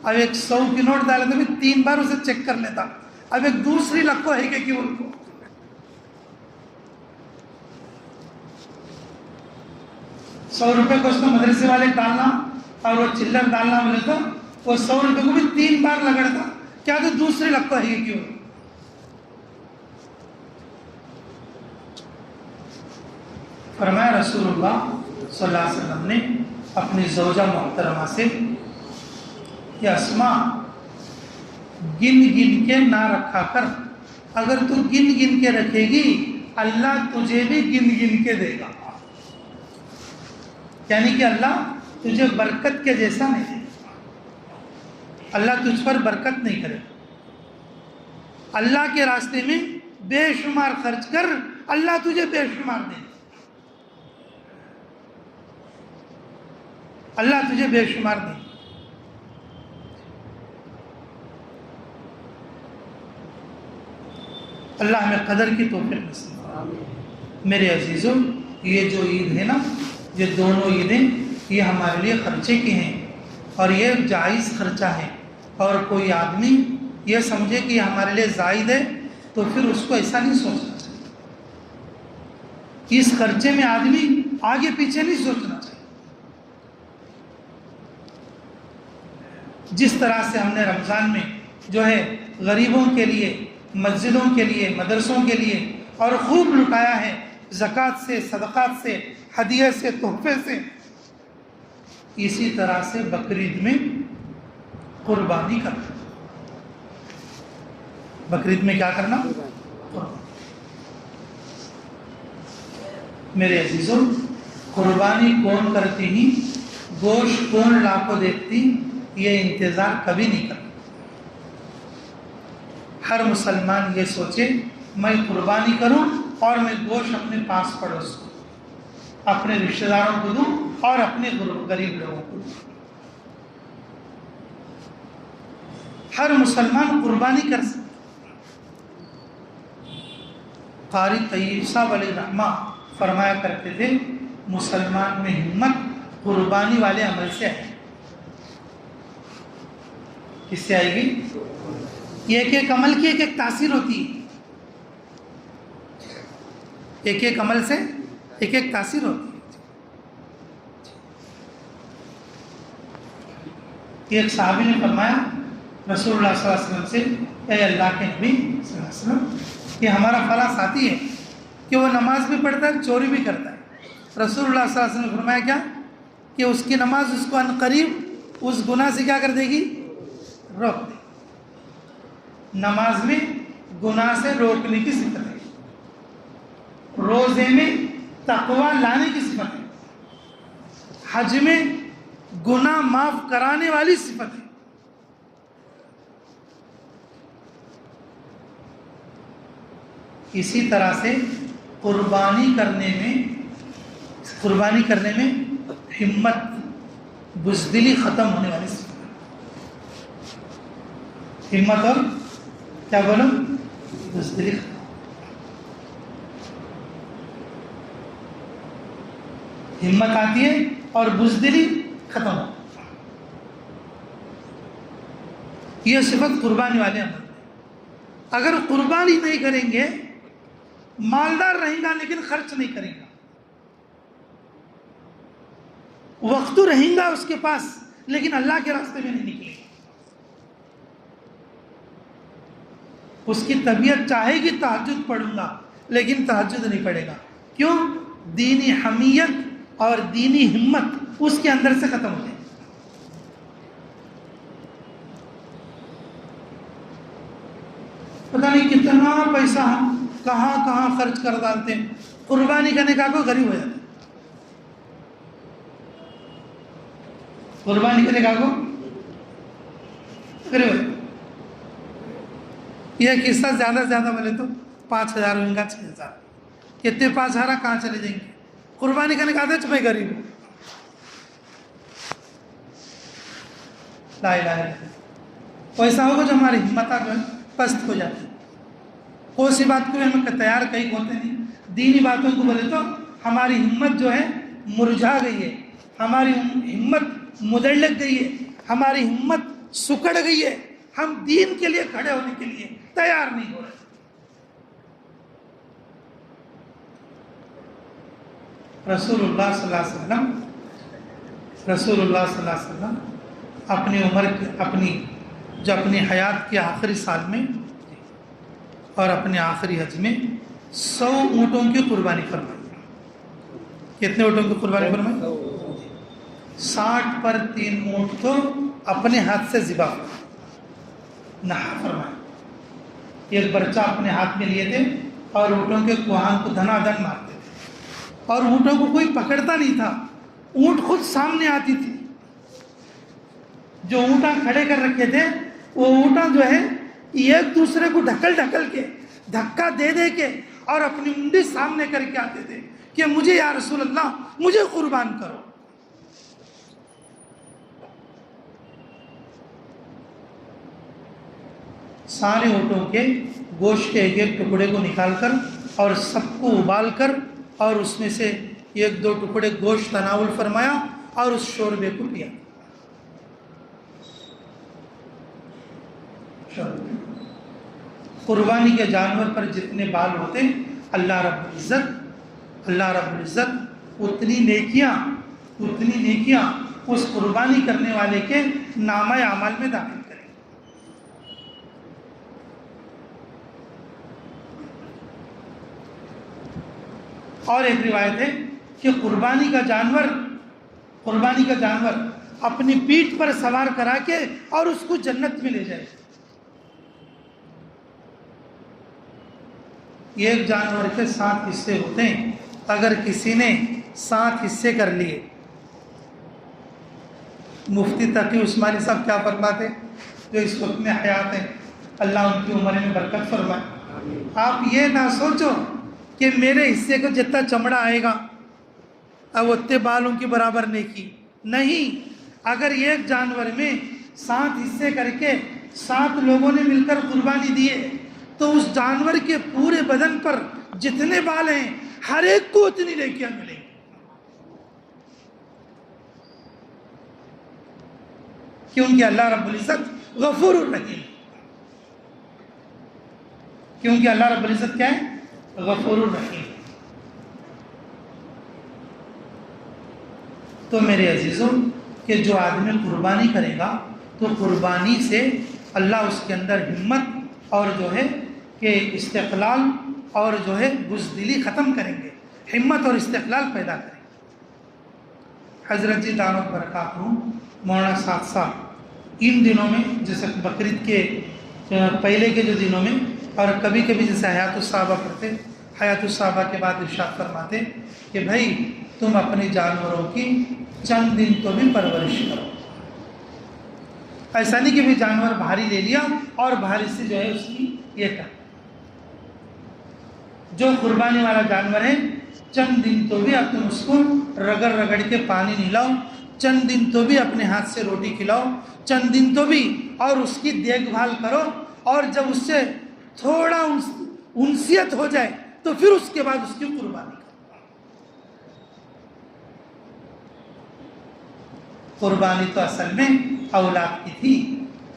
اب ایک 100 کی نوٹ ڈالا تو بھی 3 بار اسے چیک کر لیتا. اب ایک دوسری لکھو ہے کہ ان کو 100 روپے کو اس کو مدرسے والے ڈالنا اور وہ چلر ڈالنا بولے تو وہ 100 روپے کو بھی 3 بار لگڑتا. کیا تو دوسری لکھو ہے کہ فرمایا رسول اللہ صلی اللہ علیہ وسلم نے اپنی زوجہ محترمہ سے کہ اسماء گن کے نہ رکھا کر، اگر تو گن کے رکھے گی اللہ تجھے بھی گن کے دے گا. یعنی کہ اللہ تجھے برکت کے جیسا نہیں دے گا، اللہ تجھ پر برکت نہیں کرے. اللہ کے راستے میں بے شمار خرچ کر، اللہ تجھے بے شمار دے گا، اللہ تجھے بے شمار دے. اللہ ہمیں قدر کی توفیق نصیب. میرے عزیزوں، یہ جو عید ہے نا، یہ دونوں عیدیں یہ ہمارے لیے خرچے کی ہیں، اور یہ جائز خرچہ ہے. اور کوئی آدمی یہ سمجھے کہ یہ ہمارے لیے زائد ہے تو پھر اس کو ایسا نہیں سوچنا چاہیے. اس خرچے میں آدمی آگے پیچھے نہیں سوچنا چاہیے. جس طرح سے ہم نے رمضان میں جو ہے غریبوں کے لیے، مسجدوں کے لیے، مدرسوں کے لیے اور خوب لٹایا ہے، زکوٰۃ سے، صدقات سے، ہدیے سے، تحفے سے، اسی طرح سے بقرعید میں قربانی کرنا. بقرعید میں کیا کرنا؟ میرے عزیزوں، قربانی کون کرتی ہی، گوشت کون لا کو دیکھتی، یہ انتظار کبھی نہیں کرتا. ہر مسلمان یہ سوچے میں قربانی کروں اور میں گوشت اپنے پاس پڑوسوں، اپنے رشتہ داروں کو دوں اور اپنے غریب لوگوں کو دوں۔ ہر مسلمان قربانی کر سکتا۔ قاری طیب صاحب علیہ رحمہ فرمایا کرتے تھے مسلمان میں ہمت قربانی والے عمل سے آئے گی۔ کس سے آئے گی؟ ایک ایک عمل کی ایک ایک تاثیر ہوتی ہے، ایک ایک عمل سے ایک ایک تاثیر ہوتی ہے۔ ایک صحابی نے فرمایا رسول اللہ صلی اللہ علیہ وسلم سے، اے اللہ کے نبی صلی اللہ علیہ وسلم، کہ ہمارا فلاں ساتھی ہے کہ وہ نماز بھی پڑھتا ہے چوری بھی کرتا ہے۔ رسول اللہ صلی اللہ علیہ وسلم نے فرمایا کیا؟ کہ اس کی نماز اس کو عنقریب اس گناہ سے کیا کر دے گی؟ روک دے گی۔ نماز میں گناہ سے روکنے کی صفت ہے، روزے میں تقوی لانے کی صفت ہے، حج میں گناہ معاف کرانے والی صفت ہے۔ اسی طرح سے قربانی کرنے میں ہمت، بزدلی ختم ہونے والی صفت ہے۔ ہمت اور کیا بولو؟ بزدلی ختم۔ ہمت آتی ہے اور بزدلی ختم ہوتی ہے۔ یہ صفت قربانی والے عمل ہے۔ اگر قربانی نہیں کریں گے، مالدار رہیں گا لیکن خرچ نہیں کریں گا، وقت رہیں گا اس کے پاس لیکن اللہ کے راستے میں نہیں نکلے گا، اس کی طبیعت چاہے گی تہجد پڑھوں گا لیکن تہجد نہیں پڑھے گا۔ کیوں؟ دینی حمیت اور دینی ہمت اس کے اندر سے ختم ہو جائے گی۔ پتہ نہیں کتنا پیسہ ہم کہاں کہاں خرچ کر ڈالتے ہیں، قربانی کرنے کا کوئی غریب ہو جاتا ہے، قربانی کرنے کا کو غریب ہو جاتا ہے۔ یہ قصہ زیادہ سے زیادہ بولے تو 5,000 ہوئیں گا، 6,000، کتنے 5,000 کہاں چلے جائیں گے؟ قربانی کرنے کا آتا میں غریب ہوں۔ لا الہ الا اللہ۔ ایسا ہوگا جو ہماری ہمت جو ہے پست ہو جاتی ہے، کوئی سی بات کو ہم تیار کہیں ہوتے نہیں، دینی باتوں کو بولے تو ہماری ہمت جو ہے مرجھا گئی ہے، ہماری ہمت مدر لگ گئی ہے، ہماری ہمت سکڑ گئی ہے، ہم دین کے لیے کھڑے ہونے کے لیے تیار نہیں ہو رہے۔ رسول اللہ صلی اللہ علیہ وسلم اپنی عمر اپنی حیات کے آخری سال میں اور اپنے آخری حج میں 100 اونٹوں کی قربانی فرمائی۔ کتنے اونٹوں کی قربانی فرمائی؟ 60 پر 3 اونٹ تو اپنے ہاتھ سے ذبح نہا فرمایا۔ ایک برچہ اپنے ہاتھ میں لیے تھے اور اونٹوں کے کوہان کو دھنا دھن مارتے تھے، اور اونٹوں کو کوئی پکڑتا نہیں تھا، اونٹ خود سامنے آتی تھی۔ جو اونٹاں کھڑے کر رکھے تھے وہ اونٹاں جو ہے ایک دوسرے کو ڈھکل کے دھکا دے کے اور اپنی منڈی سامنے کر کے آتے تھے کہ مجھے یا رسول اللہ مجھے قربان کرو۔ سارے اونٹوں کے گوشت کے ایک ایک ٹکڑے کو نکال کر اور سب کو ابال کر اور اس میں سے 1-2 ٹکڑے گوشت تناول فرمایا اور اس شوربے کو پیا۔ قربانی کے جانور پر جتنے بال ہوتے اللہ رب العزت اتنی نیکیاں اس قربانی کرنے والے کے نامہ اعمال میں داخل کریں۔ اور ایک روایت ہے کہ قربانی کا جانور اپنی پیٹھ پر سوار کرا کے اور اس کو جنت میں لے جائے۔ ایک جانور کے 7 حصے ہوتے ہیں، اگر کسی نے 7 حصے کر لیے، مفتی تقی عثمانی صاحب کیا فرماتے جو اس وقت میں حیات ہیں، اللہ ان کی عمر میں برکت فرمائے۔ آپ یہ نہ سوچو کہ میرے حصے کو جتنا چمڑا آئے گا اب اتنے بالوں کی برابر نیکی نہیں۔ اگر ایک جانور میں 7 حصے کر کے 7 لوگوں نے مل کر قربانی دیے تو اس جانور کے پورے بدن پر جتنے بال ہیں ہر ایک کو اتنی نیکیاں ملیں گی۔ کیونکہ اللہ رب العزت غفور الرحیم، کیونکہ اللہ رب العزت کیا ہے؟ غفور الرحیم۔ تو میرے عزیزوں کہ جو آدمی قربانی کرے گا تو قربانی سے اللہ اس کے اندر ہمت اور جو ہے کہ استقلال اور جو ہے بزدلی ختم کریں گے، ہمت اور استقلال پیدا کریں گے۔ حضرت جی دعوت برکاتہ مولانا ساتھ صاحب ان دنوں میں جیسے بقرعید کے پہلے کے جو دنوں میں اور کبھی کبھی جیسے حیات الصحابہ پڑھتے، حیات الصحابہ کے بعد ارشاد فرماتے کہ بھائی تم اپنے جانوروں کی چند دن تو بھی پرورش کرو۔ ایسا نہیں کہ بھی جانور بھاری لے لیا اور بھاری سے جو ہے اس کی یہ کر، جو قربانی والا جانور ہے چند دن تو بھی اب تم اس کو رگڑ رگڑ کے پانی نلاؤ، چند دن تو بھی اپنے ہاتھ سے روٹی کھلاؤ، چند دن تو بھی اور اس کی دیکھ بھال کرو، اور جب اس سے تھوڑا انسیت ہو جائے تو پھر اس کے بعد اس کی قربانی کرو۔ قربانی تو اصل میں اولاد کی تھی۔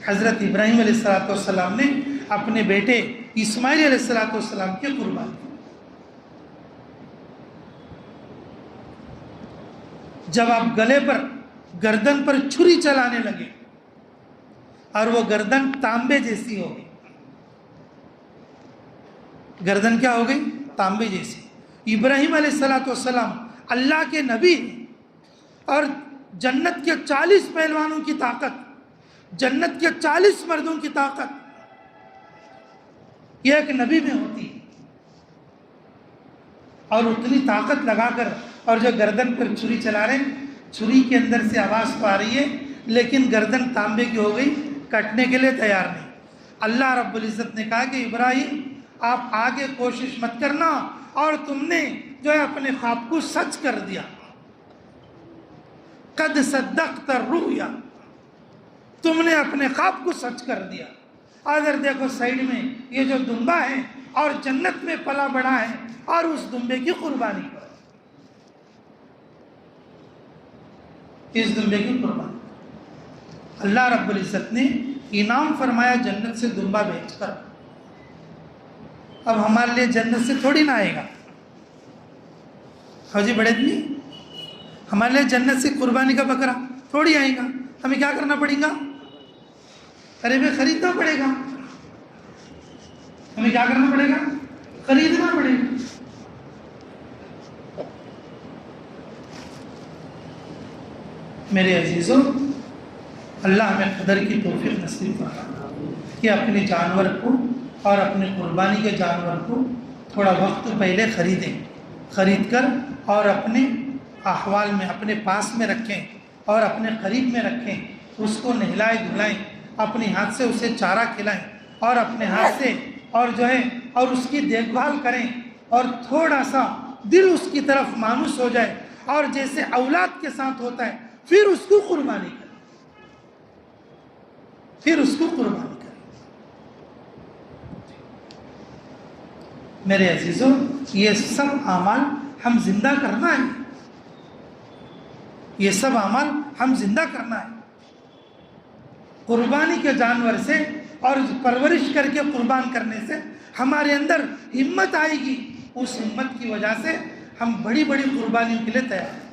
حضرت ابراہیم علیہ السلام نے اپنے بیٹے اسماعیل علیہ السلام کی قربانی کی۔ جب آپ گلے پر گردن پر چھری چلانے لگے اور وہ گردن تانبے جیسی ہو گئی، گردن کیا ہو گئی؟ تانبے جیسی۔ ابراہیم علیہ السلام اللہ کے نبی ہیں اور جنت کے 40 پہلوانوں کی طاقت، جنت کے 40 مردوں کی طاقت یہ ایک نبی میں ہوتی ہے، اور اتنی طاقت لگا کر اور جو گردن پر چھری چلا رہے ہیں، چھری کے اندر سے آواز تو آ رہی ہے لیکن گردن تانبے کی ہو گئی، کٹنے کے لیے تیار نہیں۔ اللہ رب العزت نے کہا کہ ابراہیم آپ آگے کوشش مت کرنا، اور تم نے جو ہے اپنے خواب کو سچ کر دیا، قد صدقت الرؤیا، تم نے اپنے خواب کو سچ کر دیا۔ اگر دیکھو سائیڈ میں یہ جو دمبا ہے اور جنت میں پلا بڑا ہے، اور اس دمبے کی قربانی کرو، اس دمبے کی قربانی۔ اللہ رب العزت نے انعام فرمایا جنت سے دمبا بیچ کر۔ اب ہمارے لیے جنت سے تھوڑی نہ آئے گا، حاجی بڑے دنی ہمارے لیے جنت سے قربانی کا بکرا تھوڑی آئے گا، ہمیں کیا کرنا پڑے گا؟ ارے بھائی خریدنا پڑے گا، ہمیں کیا کرنا پڑے گا؟ خریدنا پڑے گا۔ میرے عزیزوں اللہ ہمیں قدر کی توفیق نصیب فرمائے کہ اپنے جانور کو اور اپنے قربانی کے جانور کو تھوڑا وقت پہلے خرید کر اور اپنے احوال میں اپنے پاس میں رکھیں اور اپنے قریب میں رکھیں، اس کو نہلائیں دھلائیں، اپنے ہاتھ سے اسے چارہ کھلائیں اور اپنے ہاتھ سے اور جو ہے اور اس کی دیکھ بھال کریں، اور تھوڑا سا دل اس کی طرف مانوس ہو جائے، اور جیسے اولاد کے ساتھ ہوتا ہے پھر اس کو قربانی کریں، پھر اس کو قربانی کریں۔ میرے عزیزوں یہ سب اعمال ہم زندہ کرنا ہے، یہ سب اعمال ہم زندہ کرنا ہے۔ قربانی کے جانور سے اور پرورش کر کے قربان کرنے سے ہمارے اندر ہمت آئے گی، اس ہمت کی وجہ سے ہم بڑی بڑی قربانیوں کے لیے تیار ہیں،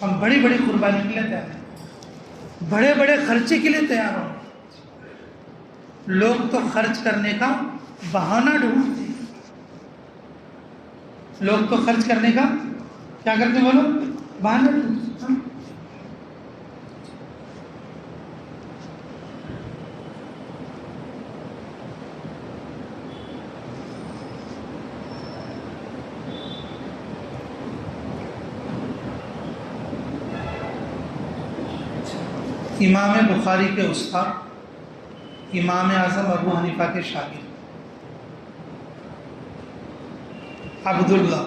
ہم بڑی بڑی قربانی کے لیے تیار ہیں، بڑے بڑے خرچے کے لیے تیار ہوں۔ لوگ تو خرچ کرنے کا بہانہ ڈھونڈتے ہیں، لوگ تو خرچ کرنے کا کیا کرتے بولو؟ بہانہ ڈھونڈتے۔ امام بخاری کے استاد امام اعظم ابو حنیفہ کے شاگرد عبداللہ.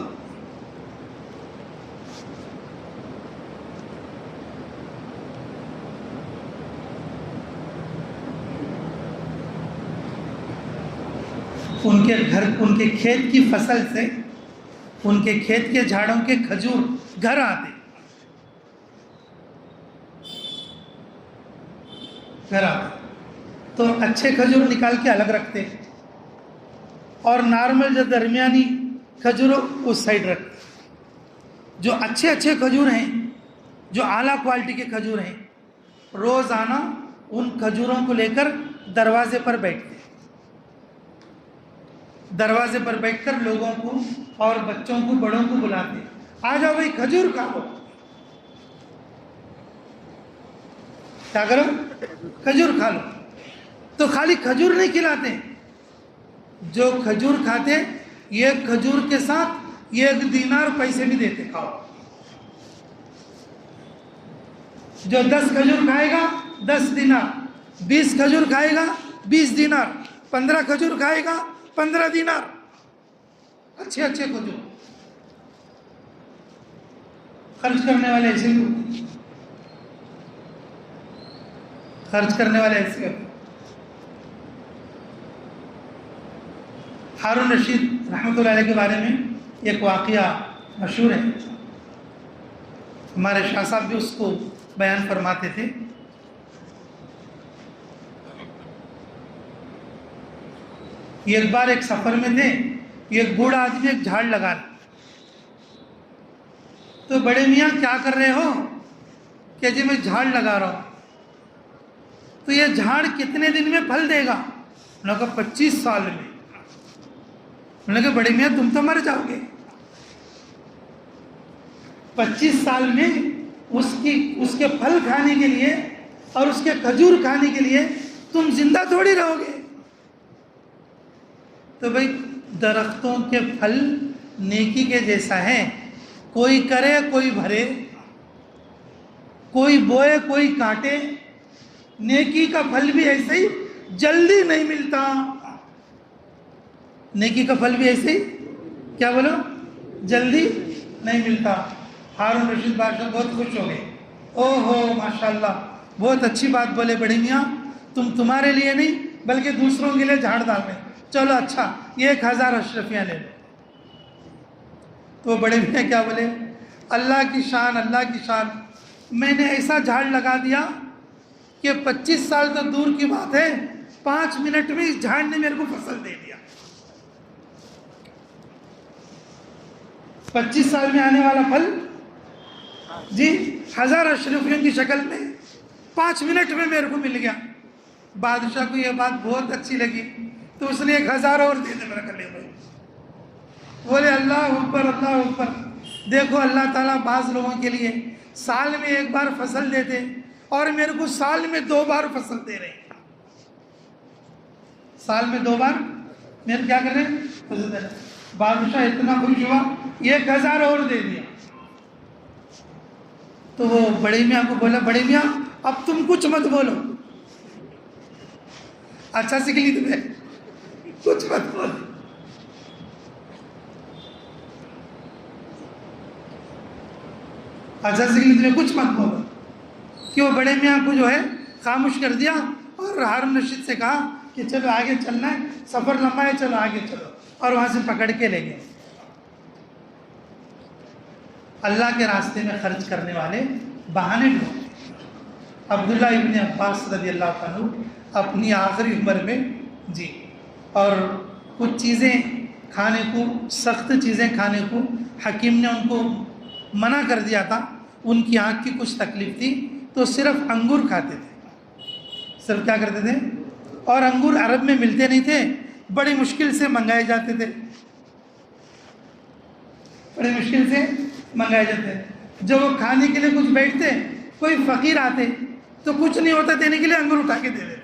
ان کے گھر، ان کے کھیت کی فصل سے، ان کے کھیت کے جھاڑوں کے کھجور گھر آتے. تو اچھے کھجور نکال کے الگ رکھتے اور نارمل جو درمیانی کھجور اس سائڈ رکھتے. جو اچھے کھجور ہیں، جو اعلیٰ کوالٹی کے کھجور ہیں، روزانہ ان کھجوروں کو لے کر دروازے پر بیٹھتے. دروازے پر بیٹھ کر لوگوں کو اور بچوں کو، بڑوں کو بلاتے، آ جاؤ بھائی کھجور کھا لو. کیا کرو؟ کھجور کھا لو. تو خالی کھجور نہیں کھلاتے، جو کھجور کھاتے ایک کھجور کے ساتھ 1 دینار پیسے بھی دیتے. کھاؤ. جو 10 کھجور کھائے گا 10 دینار، 20 کھجور کھائے گا 20 دینار، 15 کھجور کھائے گا 15 دینار. اچھے کھجور خرچ کرنے والے ایسے ہی، خرچ کرنے والے ایسے ہوتے. ہارون رشید رحمۃ اللہ علیہ کے بارے میں ایک واقعہ مشہور ہے. ہمارے شاہ صاحب بھی اس کو بیان فرماتے تھے. ایک بار ایک سفر میں تھے، ایک بوڑھا آدمی ایک جھاڑ لگا رہا. تو بڑے میاں کیا کر رہے ہو؟ کہ جی میں جھاڑ لگا رہا ہوں. تو یہ جھاڑ کتنے دن میں پھل دے گا؟ انہوں نے کہا 25 سال میں. انہوں نے کہا بڑے میاں تم تو مر جاؤ گے. 25 سال میں اس کے پھل کھانے کے لیے اور اس کے کھجور کھانے کے لیے تم زندہ تھوڑی رہو گے. تو بھائی درختوں کے پھل نیکی کے جیسا ہے، کوئی کرے کوئی بھرے، کوئی بوئے کوئی کاٹے. نیکی کا پھل بھی ایسے ہی جلدی نہیں ملتا. نیکی کا پھل بھی ایسے ہی کیا بولو جلدی نہیں ملتا. ہارون رشید بادشاہ بہت خوش ہو گئے. او ہو ماشاءاللہ، بہت اچھی بات بولے بڑے میاں، تمہارے لیے نہیں بلکہ دوسروں کے لیے جھاڑ ڈال رہے. چلو اچھا 1000 اشرفیاں لے لو. تو بڑے میاں کیا بولے؟ اللہ کی شان، اللہ کی شان، میں نے ایسا جھاڑ لگا دیا کہ 25 سال تو دور کی بات ہے، 5 منٹ میں اس جھاڑ نے میرے کو فصل دے دیا. 25 سال میں آنے والا پھل جی 1000 اشرفیوں کی شکل میں 5 منٹ میں میرے کو مل گیا. بادشاہ کو یہ بات بہت اچھی لگی تو اس نے 1000 اور دے دے. میرا کر لے بھائی. بولے اللہ اکبر، اللہ اکبر. دیکھو اللہ تعالیٰ بعض لوگوں کے لیے سال میں 1 بار فصل دیتے اور میرے کو سال میں 2 بار فصل دے رہے ہیں. سال میں 2 بار میرے کیا کر رہے ہیں؟ فصل دے رہے. بادشاہ اتنا خوش ہوا 1000 اور دے دیا. تو وہ بڑے میاں کو بولا بڑے میاں اب تم کچھ مت بولو. اچھا سیکھ لی تمہیں، کچھ مت بولو. اچھا سیکھ لی تمہیں، کچھ مت بولو. کہ وہ بڑے میاں کو جو ہے خاموش کر دیا اور ہارون رشید سے کہا کہ چلو آگے چلنا ہے، سفر لمبا ہے، چلو آگے چلو. اور وہاں سے پکڑ کے لے گئے. اللہ کے راستے میں خرچ کرنے والے بہانے ڈھونڈتے. عبداللہ ابن عباس رضی اللہ عنہ اپنی آخری عمر میں جی اور کچھ چیزیں کھانے کو، سخت چیزیں کھانے کو حکیم نے ان کو منع کر دیا تھا. ان کی آنکھ کی کچھ تکلیف تھی تو صرف انگور کھاتے تھے. صرف کیا کرتے تھے؟ اور انگور عرب میں ملتے نہیں تھے، بڑی مشکل سے منگائے جاتے تھے. بڑی مشکل سے منگائے جاتے. جب وہ کھانے کے لیے کچھ بیٹھتے، کوئی فقیر آتے تو کچھ نہیں ہوتا دینے کے لیے، انگور اٹھا کے دے دیتے.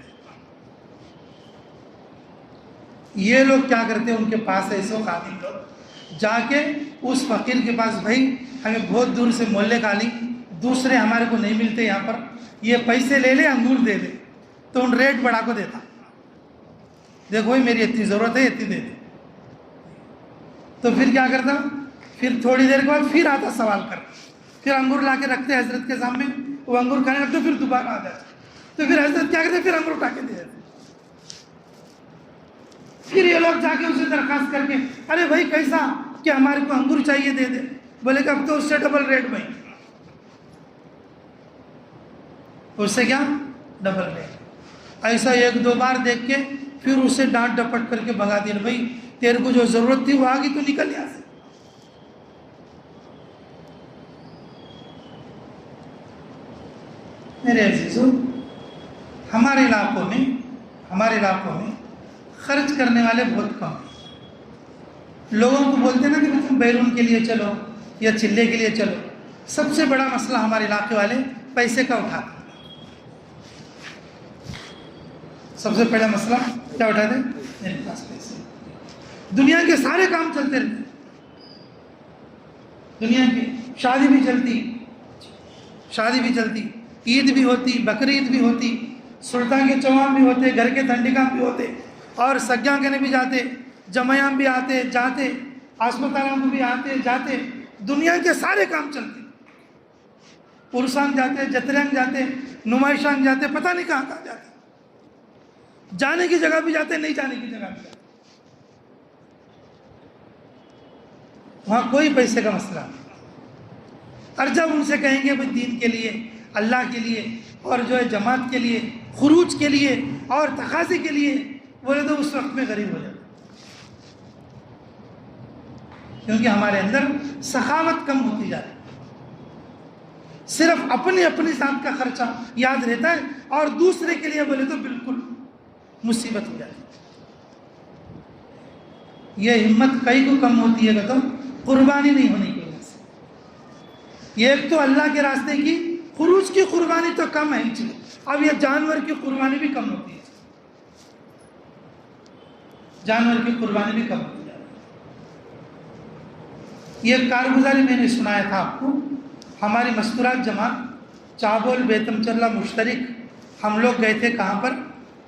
یہ لوگ کیا کرتے؟ ان کے پاس ایسے خادم لوگ جا کے اس فقیر کے پاس، بھائی ہمیں بہت دور سے محلے کھالی، دوسرے ہمارے کو نہیں ملتے یہاں پر، یہ پیسے لے لے، انگور دے دے. تو ان ریٹ بڑھا کو دیتا. دیکھو بھائی میری اتنی ضرورت ہے، اتنی دے دے. تو پھر کیا کرتا؟ پھر تھوڑی دیر کے بعد پھر آتا سوال کر، پھر انگور لا کے رکھتے حضرت کے سامنے، وہ انگور کھانے لگتے، پھر دوبارہ آ جاتے. تو پھر حضرت کیا کرتے؟ پھر انگور اٹھا کے دے دیتے. پھر یہ لوگ جا کے اسے درخواست کر کے، ارے بھائی کیسا کہ ہمارے کو انگور چاہیے، دے دے. بولے کہ اب تو اس سے ڈبل ریٹ بھائی، اس سے کیا ڈبل ریٹ. ایسا ایک دو بار دیکھ کے پھر اسے ڈانٹ ڈپٹ کر کے بھگا دیا. بھائی تیرے کو جو ضرورت تھی وہ آگی، تو نکل یہاں سے. میرے عزیزوں، ہمارے علاقوں میں خرچ کرنے والے بہت کم ہیں. لوگوں کو بولتے نا کہ تم بیرون کے لیے چلو یا چلے کے لیے چلو. سب سے بڑا مسئلہ ہمارے علاقے والے پیسے کا اٹھاتے. سب سے پہلا مسئلہ کیا اٹھاتے؟ میرے پاس پیسے. دنیا کے سارے کام چلتے رہتے، دنیا کی شادی بھی چلتی، عید بھی ہوتی، بقرعید بھی ہوتی، سلطان کے چوام بھی ہوتے، گھر کے دھنڈی کام بھی ہوتے، اور سگیاں کرنے بھی جاتے، جمعیام بھی آتے جاتے، ہسپتالوں کو بھی آتے جاتے. دنیا کے سارے کام چلتے. عرسان جاتے، جترنگ جاتے، نمائشان جاتے، پتہ نہیں کہاں کہاں جاتے. جانے کی جگہ بھی جاتے، نہیں جانے کی جگہ بھی جاتے. وہاں کوئی پیسے کا مسئلہ نہیں. اور جب ان سے کہیں گے بھائی دین کے لیے، اللہ کے لیے، اور جو ہے جماعت کے لیے، خروج کے لیے اور تقاضے کے لیے، بولے تو اس وقت میں غریب ہو جاتے. کیونکہ ہمارے اندر سخاوت کم ہوتی جاتی، صرف اپنی ذات کا خرچہ یاد رہتا ہے، اور دوسرے کے لیے بولے تو بالکل مصیبت ہو جاتی. یہ ہمت کئی کو کم ہوتی ہے، تو قربانی نہیں ہونے کی وجہ سے. یہ ایک تو اللہ کے راستے کی خروج کی قربانی تو کم ہے. اب یہ جانور کی قربانی بھی کم ہوتی ہے، جانور کی قربانی بھی کم ہوتی ہے. یہ کارگزاری میں نے سنایا تھا آپ کو. ہماری مستورات جماعت چابول بیتم چرلا مشترک، ہم لوگ گئے تھے کہاں پر؟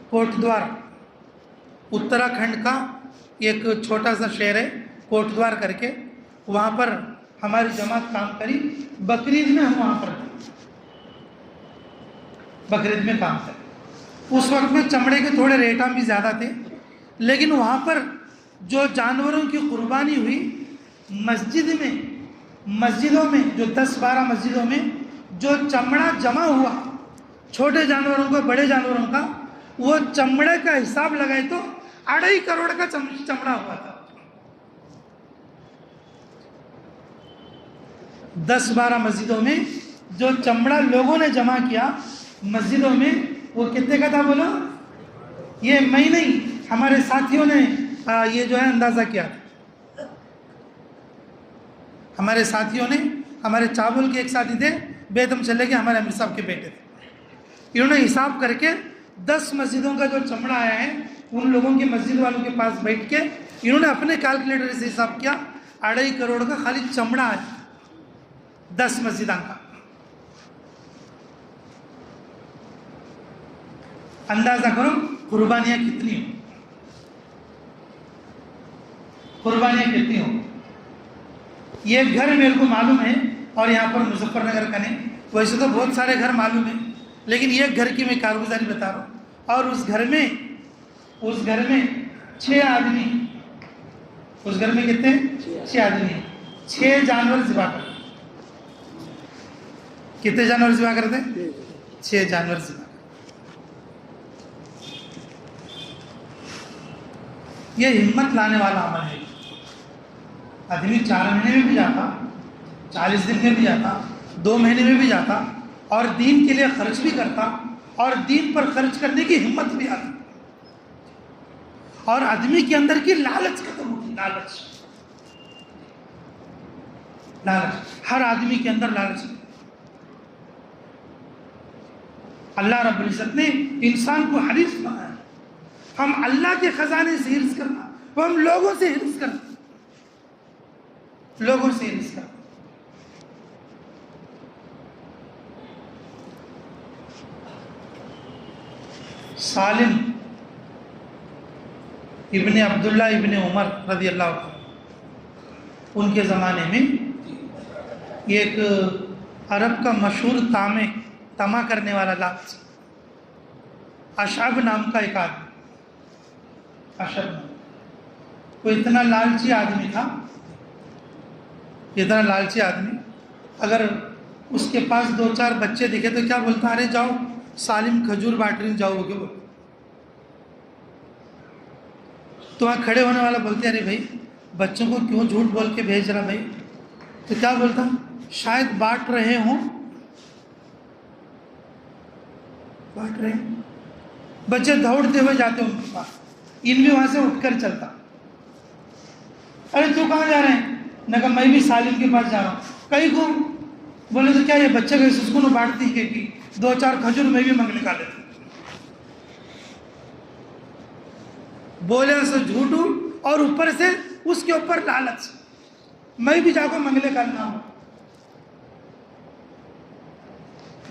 کوٹ دوار، اتراکھنڈ کا ایک چھوٹا سا شہر ہے کوٹ دوار کر کے. وہاں پر ہماری جماعت کام کری. بقرعید میں ہم وہاں پر بقرعید میں کام کرے. اس وقت میں چمڑے کے تھوڑے ریٹاں بھی زیادہ تھے، لیکن وہاں پر جو جانوروں کی قربانی ہوئی، مسجدوں میں جو 10-12 مسجدوں میں جو چمڑا جمع ہوا، چھوٹے جانوروں کا، بڑے جانوروں کا، وہ چمڑے کا حساب لگائے تو 2.5 کروڑ کا چمڑا ہوا تھا. 10-12 مسجدوں میں جو چمڑا لوگوں نے جمع کیا مسجدوں میں، وہ کتنے کا تھا بولو؟ یہ میں نہیں، ہمارے ساتھیوں نے یہ جو ہے اندازہ کیا تھا. ہمارے ساتھیوں نے، ہمارے چابل کے ایک ساتھی تھے، بیتم چلے کے ہمارے امیر صاحب کے بیٹے تھے. انہوں نے حساب کر کے 10 مسجدوں کا جو چمڑا آیا ہے، ان لوگوں کے مسجد والوں کے پاس بیٹھ کے انہوں نے اپنے کیلکولیٹر سے حساب کیا، 2.5 کروڑ کا خالی چمڑا آیا 10 مسجدوں کا. اندازہ کرو قربانیاں کتنی ہوں، قربانیاں کتنی ہوں. یہ گھر میرے کو معلوم ہے، اور یہاں پر مظفر نگر کا نہیں، ویسے تو بہت سارے گھر معلوم ہیں، لیکن یہ گھر کی میں کارگزاری بتا رہا ہوں. اور اس گھر میں 6 آدمی، اس گھر میں کتنے؟ 6 آدمی، 6 جانور ذبح کرتے. کتنے جانور ذبح کرتے؟ 6 جانور ذبح. یہ ہمت لانے والا عمل ہے. آدمی 4 مہینے میں بھی جاتا، 40 دن میں بھی جاتا، 2 مہینے میں بھی جاتا، اور دین کے لیے خرچ بھی کرتا، اور دین پر خرچ کرنے کی ہمت بھی آتی، اور آدمی کے اندر کی لالچ ختم ہوتی. لالچ ہر آدمی کے اندر لالچ. اللہ رب العزت نے انسان کو حریص بنایا. ہم اللہ کے خزانے سے حرص کرنا، وہ ہم لوگوں سے حرص کرنا، لوگوں سے حرص کرنا. ابن عبداللہ ابن عمر رضی اللہ عنہ، ان کے زمانے میں ایک عرب کا مشہور طمع کرنے والا لالچ، اشعب نام کا ایک آدمی، اشعب، وہ اتنا لالچی آدمی تھا، اتنا لالچی آدمی، اگر اس کے پاس 2-4 بچے دکھے تو کیا بولتا، ارے جاؤ سالم کھجور بانٹ رہی جاؤ، کیا بولتا، تو وہاں کھڑے ہونے والا بولتے ارے بھائی بچوں کو کیوں جھوٹ بول کے بھیج رہا بھائی، تو کیا بولتا، شاید بانٹ رہے ہوں، بانٹ رہے ہیں، بچے دوڑتے ہوئے جاتے ان کے پاس، ان بھی وہاں سے اٹھ کر چلتا، ارے تو کہاں جا رہے ہیں، نے کہا میں بھی سالم کے پاس جا رہا ہوں، کہیں کو بولے تو کیا یہ بچے گئے اس کو بانٹتی کہ 2-4 کھجور میں بھی منگ نکالے، بولے سے جھوٹو اور اوپر سے اس کے اوپر لالچ، میں بھی جا کو منگلے کرنا ہوں۔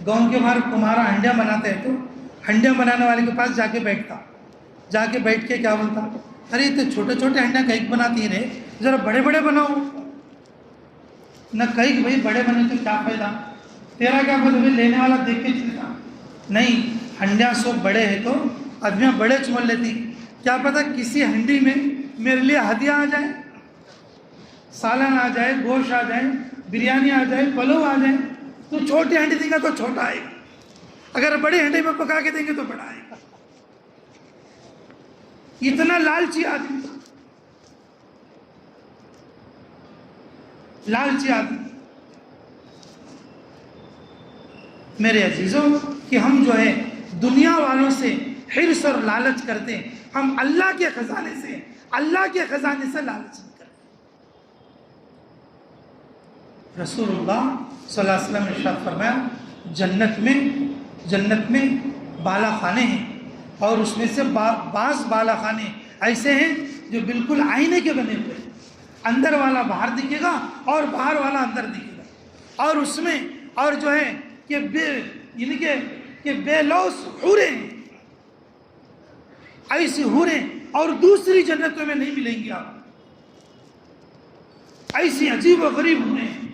گاؤں کے باہر کمہارا ہنڈیا بناتے ہیں تو ہنڈیا بنانے والے کے پاس جا کے بیٹھتا، جا کے بیٹھ کے کیا بولتا، ارے یہ تو چھوٹے چھوٹے ہنڈیا کہیں بناتی رہے، ذرا بڑے بڑے بناؤ، نہ کہیں بھائی بڑے بنے تو کیا فائدہ، تیرا کیا فائدہ، بھائی لینے والا دیکھ کے چلتا، نہیں ہنڈیا سو بڑے ہیں تو آدمیاں بڑے چمول لیتی، کیا پتہ کسی ہنڈی میں میرے لیے ہدیہ آ جائے، سالن آ جائے، گوشت آ جائے، بریانی آ جائے، پلو آ جائے، تو چھوٹی ہنڈی دیں گا تو چھوٹا آئے گا، اگر بڑی ہنڈی میں پکا کے دیں گے تو بڑا آئے گا، اتنا لالچی آدمی تھا، لالچی آدمی۔ میرے عزیزوں کہ ہم جو ہے دنیا والوں سے حرص اور لالچ کرتے ہیں، ہم اللہ کے خزانے سے لالچ نہیں کرتے۔ رسول اللہ صلی اللہ علیہ وسلم نے ارشاد فرمایا جنت میں بالا خانے ہیں، اور اس میں سے بعض بالا خانے ایسے ہیں جو بالکل آئینے کے بنے ہوئے ہیں، اندر والا باہر دکھے گا اور باہر والا اندر دکھے گا، اور اس میں اور جو ہے کہ بے لوث حوریں ہیں، ایسی حوریں اور دوسری جنتوں میں نہیں ملیں گی آپ، ایسی عجیب و غریب حوریں ہیں،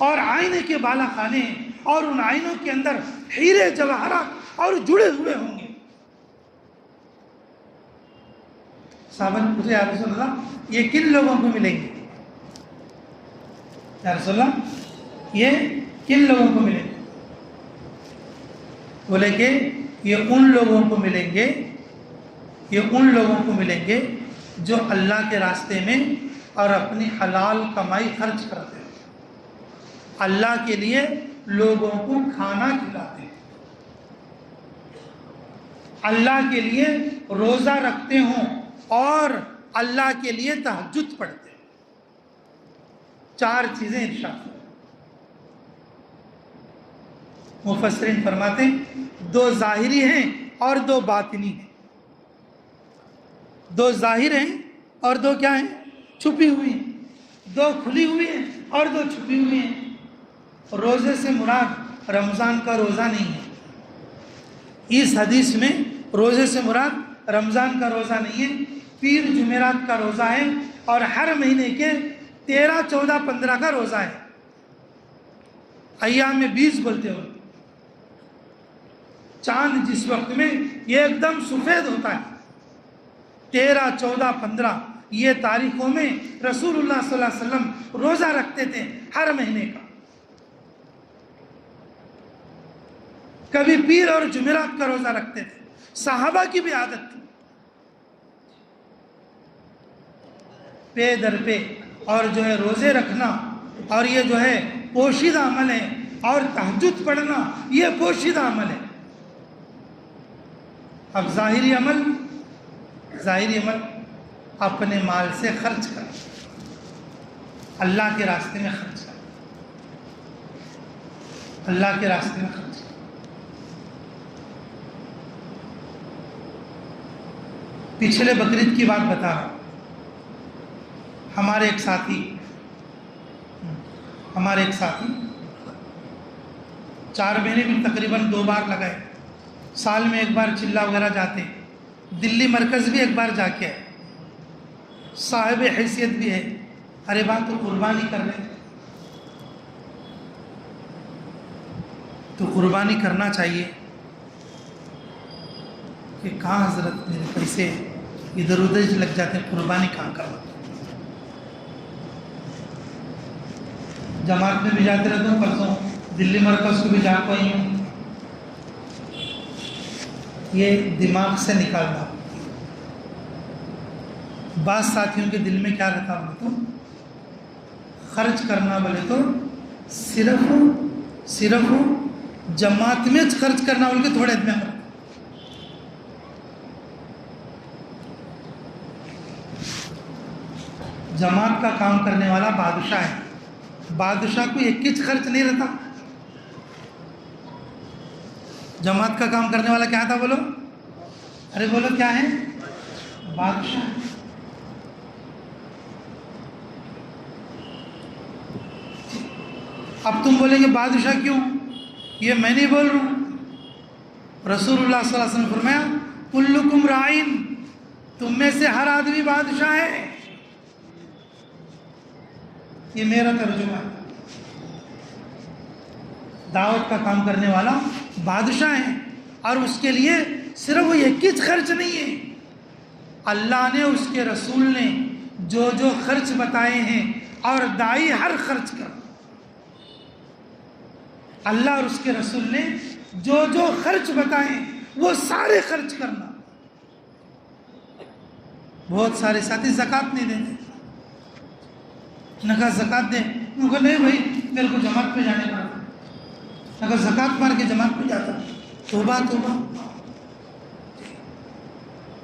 اور آئینے کے بالا خانے ہیں، اور ان آئینوں کے اندر ہیرے جواہرات اور جڑے ہوئے ہوں گے۔ صحابہ نے پوچھا یا رسول اللہ یہ کن لوگوں کو ملیں گے، یا رسول اللہ یہ کن لوگوں کو ملیں گے، بولے کہ یہ ان لوگوں کو ملیں گے جو اللہ کے راستے میں اور اپنی حلال کمائی خرچ کرتے ہیں، اللہ کے لیے لوگوں کو کھانا کھلاتے ہیں، اللہ کے لیے روزہ رکھتے ہوں اور اللہ کے لیے تہجد پڑھتے ہیں، 4 چیزیں ارشاد۔ مفسرین فرماتے ہیں 2 ظاہری ہیں اور 2 باطنی ہیں، 2 ظاہر ہیں اور 2 کیا ہیں، چھپی ہوئی ہیں، 2 کھلی ہوئی ہیں اور 2 چھپی ہوئی ہیں۔ روزے سے مراد رمضان کا روزہ نہیں ہے، اس حدیث میں روزے سے مراد رمضان کا روزہ نہیں ہے، پیر جمعرات کا روزہ ہے، اور ہر مہینے کے 13، 14، 15 کا روزہ ہے، ایام میں 20 بولتے ہو، چاند جس وقت میں یہ ایک دم سفید ہوتا ہے، 13، 14، 15 یہ تاریخوں میں رسول اللہ صلی اللہ علیہ وسلم روزہ رکھتے تھے ہر مہینے کا، کبھی پیر اور جمعرات کا روزہ رکھتے تھے، صحابہ کی بھی عادت تھی، پے در پہ، اور جو ہے روزے رکھنا، اور یہ جو ہے پوشیدہ عمل ہے، اور تہجد پڑھنا یہ پوشیدہ عمل ہے۔ اب ظاہری عمل اپنے مال سے خرچ کر، اللہ کے راستے میں خرچ کر، اللہ کے راستے میں خرچ کر۔ پچھلے بقرعید کی بات بتا رہا ہوں، ہمارے ایک ساتھی 4 مہینے بھی تقریباً 2 بار لگائے، سال میں 1 بار چلہ وغیرہ جاتے، دلی مرکز بھی ایک بار جا کے آئے، صاحب حیثیت بھی ہے. ارے بات تو قربانی کر رہے، تو قربانی کرنا چاہیے. کہ کہاں حضرت میرے پیسے ادھر ادھر لگ جاتے ہیں، قربانی کہاں کرنا. جماعت میں بھی جاتے رہتا ہوں، پرسوں دلی مرکز کو بھی جا پائی ہوں. یہ دماغ سے نکالنا. بعض ساتھیوں کے دل میں کیا رہتا بولے تو خرچ کرنا، بولے تو صرف جماعت میں خرچ کرنا بول کے تھوڑے میں. جماعت کا کام کرنے والا بادشاہ ہے. بادشاہ کو ایک کچھ خرچ نہیں رہتا. جماعت کا کام کرنے والا کیا تھا بولو؟ ارے بولو کیا ہے؟ بادشاہ. اب تم بولیں گے بادشاہ کیوں؟ یہ میں نہیں بول رہا ہوں، رسول اللہ صلی اللہ علیہ وسلم فرمایا کلکم رائن، تم میں سے ہر آدمی بادشاہ ہے. یہ میرا ترجمہ ہے. دعوت کا کام کرنے والا بادشاہ ہے، اور اس کے لیے صرف وہ ایک ہی خرچ نہیں ہے. اللہ نے، اس کے رسول نے جو جو خرچ بتائے ہیں، اور دائی ہر خرچ کر. اللہ اور اس کے رسول نے جو جو خرچ بتائے وہ سارے خرچ کرنا. بہت سارے ساتھی زکوٰۃ نہیں دیتے. نہ کہا زکوٰۃ دیں، انہوں نے کہا نہیں بھائی میرے کو جماعت پہ جانے پڑتا. نہ کہا زکوٰۃ مار کے جماعت پہ جاتا. توبہ توبہ.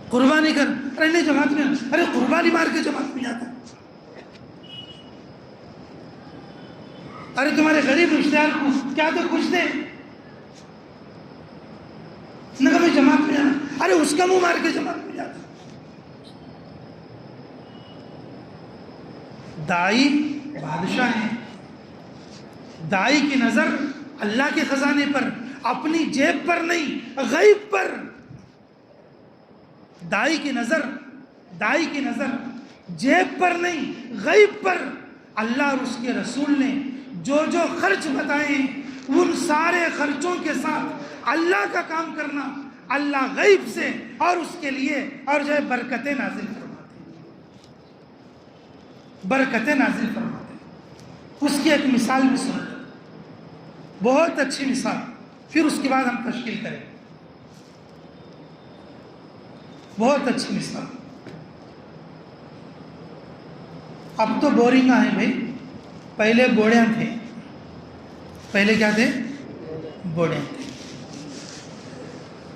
قربانی کر، ارے نہیں جماعت میں، ارے قربانی مار کے جماعت پہ جاتا. ارے تمہارے غریب رشتے دار کو کیا تو کچھ دے. نہ کہا میں جماعت پہ جانا، ارے اس کا منہ مار کے جماعت پہ جاتا. دائی بادشاہ ہے. دائی کی نظر اللہ کے خزانے پر، اپنی جیب پر نہیں، غیب پر. دائی کی نظر جیب پر نہیں، غیب پر. اللہ اور اس کے رسول نے جو جو خرچ بتائے ہیں، ان سارے خرچوں کے ساتھ اللہ کا کام کرنا. اللہ غیب سے اور اس کے لیے اور جو ہے برکتیں نازل فرماتے. اس کی ایک مثال بھی سنو، بہت اچھی مثال، پھر اس کے بعد ہم تشکیل کریں. بہت اچھی مثال. اب تو بورنگاں ہیں بھائی، پہلے بوڑیاں تھے. پہلے کیا تھے؟ بوڑیاں تھے.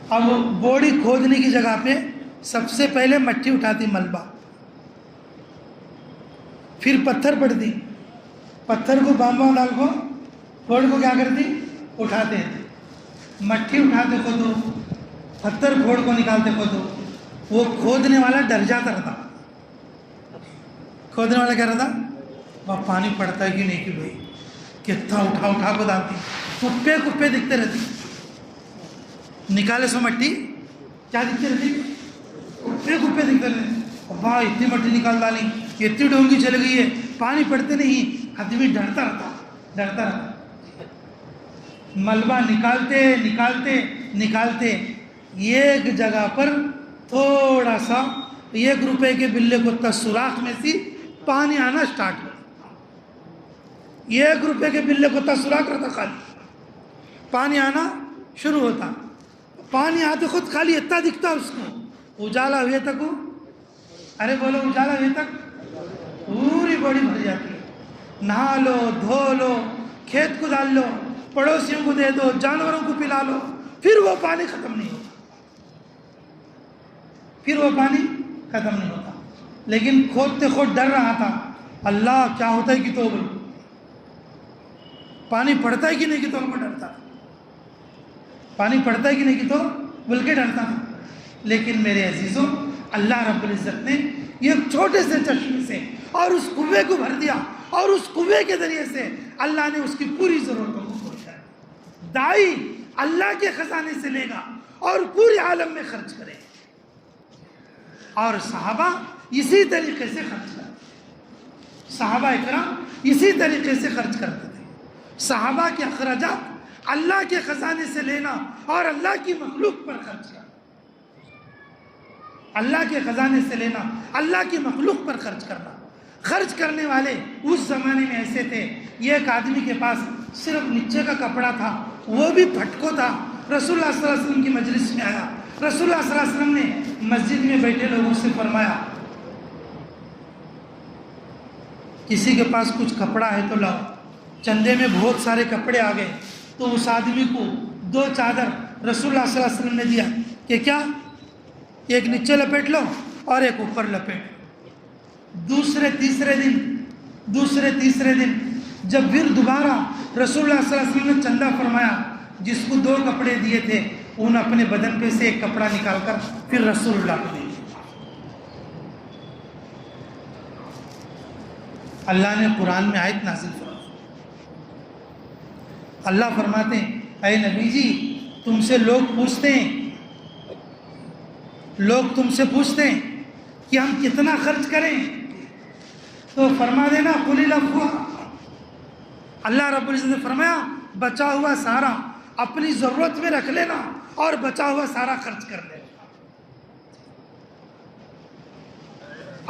اب بوڑی کھودنے کی جگہ پہ سب سے پہلے مٹی اٹھاتی، ملبہ، پھر پتھر پڑتی. پتھر کو بامبا ڈال کو کھوڑ کو کیا کرتی؟ اٹھاتے تھے. مٹی اٹھاتے کھودو، پتھر کھوڑ کو نکالتے کھودو. وہ کھودنے والا ڈر جاتا رہتا. کھودنے والا کیا رہتا؟ وہاں پانی پڑتا ہے کہ نہیں، کہ بھائی کتنا اٹھا کو ڈالتی. کپے دکھتے رہتی. نکالے سو مٹی کیا دکھتے رہتی؟ کپے دکھتے رہتے. ابا اتنی مٹی نکال ڈالی، اتنی ڈونگی چل گئی ہے، پانی پڑتے نہیں. آدمی ڈرتا رہتا. ملبہ نکالتے ایک جگہ پر تھوڑا سا 1 روپے کے بلے کو سوراخ میں سے پانی آنا سٹارٹ ہو. 1 روپے کے بلے کو سوراخ رہتا، خالی پانی آنا شروع ہوتا. پانی آتے خود خالی اتنا دکھتا اس کو. اجالا ہوئے تک، ارے بولو اجالا ہوئے تک پوری باڈی بھر جاتی ہے. نہا لو، دھو لو، کھیت کو ڈال لو، پڑوسیوں کو دے دو، جانوروں کو پلا لو، پھر وہ پانی ختم نہیں ہوتا. لیکن کھودتے خود ڈر رہا تھا، اللہ کیا ہوتا ہے کہ تو پانی پڑتا ہے کہ نہیں کہ تو کو ڈرتا. پانی پڑتا ہے کہ نہیں کہ تو بول کے ڈرتا تھا. لیکن میرے عزیزوں، اللہ رب العزت نے یہ چھوٹے سے چشمے سے اور اس کنویں کو بھر دیا، اور اس کنویں کے ذریعے سے اللہ نے اس کی پوری ضرورتوں کو پہنچایا. دائی اللہ کے خزانے سے لے گا اور پورے عالم میں خرچ کرے. اور صحابہ اسی طریقے سے خرچ کرتے، صحابہ اکرام اسی طریقے سے خرچ کرتے تھے۔ صحابہ کے اخراجات اللہ کے خزانے سے لینا اور اللہ کی مخلوق پر خرچ کرنا، اللہ کے خزانے سے لینا، اللہ کی مخلوق پر خرچ کرنا۔ خرچ کرنے والے اس زمانے میں ایسے تھے، یہ ایک آدمی کے پاس صرف نیچے کا کپڑا تھا، وہ بھی پھٹکو تھا، رسول اللہ صلی اللہ علیہ وسلم کی مجلس میں آیا، رسول اللہ صلی اللہ علیہ وسلم نے مسجد میں بیٹھے لوگوں سے فرمایا کسی کے پاس کچھ کپڑا ہے تو لاؤ۔ چندے میں بہت سارے کپڑے آ گئے تو اس آدمی کو 2 چادر رسول اللہ صلی اللہ علیہ وسلم نے دیا کہ کیا، ایک نیچے لپیٹ لو اور ایک اوپر لپیٹ۔ دوسرے تیسرے دن جب پھر دوبارہ رسول اللہ صلی اللہ علیہ وسلم نے چندہ فرمایا، جس کو 2 کپڑے دیے تھے انہوں نے اپنے بدن پہ سے ایک کپڑا نکال کر پھر رسول اللہ کو دیا۔ اللہ نے قرآن میں آیت نازل فرمائی، اللہ فرماتے ہیں اے نبی جی تم سے لوگ تم سے پوچھتے ہیں کہ ہم کتنا خرچ کریں، تو فرما دینا قل العفو۔ اللہ رب العزت نے فرمایا بچا ہوا سارا اپنی ضرورت میں رکھ لینا اور بچا ہوا سارا خرچ کر لینا،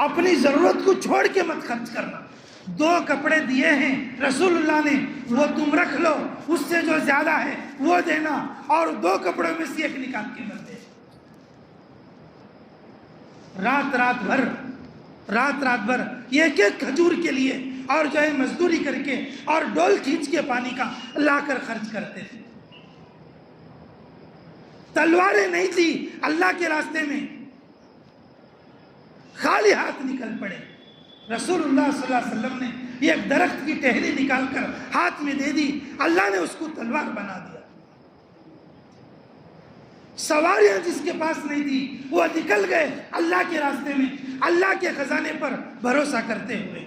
اپنی ضرورت کو چھوڑ کے مت خرچ کرنا۔ 2 کپڑے دیے ہیں رسول اللہ نے، وہ تم رکھ لو، اس سے جو زیادہ ہے وہ دینا، اور 2 کپڑوں میں سے ایک نکال کے مت دے۔ رات بھر ایک کھجور کے لیے اور جو ہے مزدوری کر کے اور ڈول کھینچ کے پانی کا لا کر خرچ کرتے تھے۔ تلواریں نہیں تھی اللہ کے راستے میں، خالی ہاتھ نکل پڑے۔ رسول اللہ صلی اللہ علیہ وسلم نے ایک درخت کی ٹہنی نکال کر ہاتھ میں دے دی، اللہ نے اس کو تلوار بنا دیا۔ سواریاں جس کے پاس نہیں تھی وہ نکل گئے اللہ کے راستے میں، اللہ کے خزانے پر بھروسہ کرتے ہوئے۔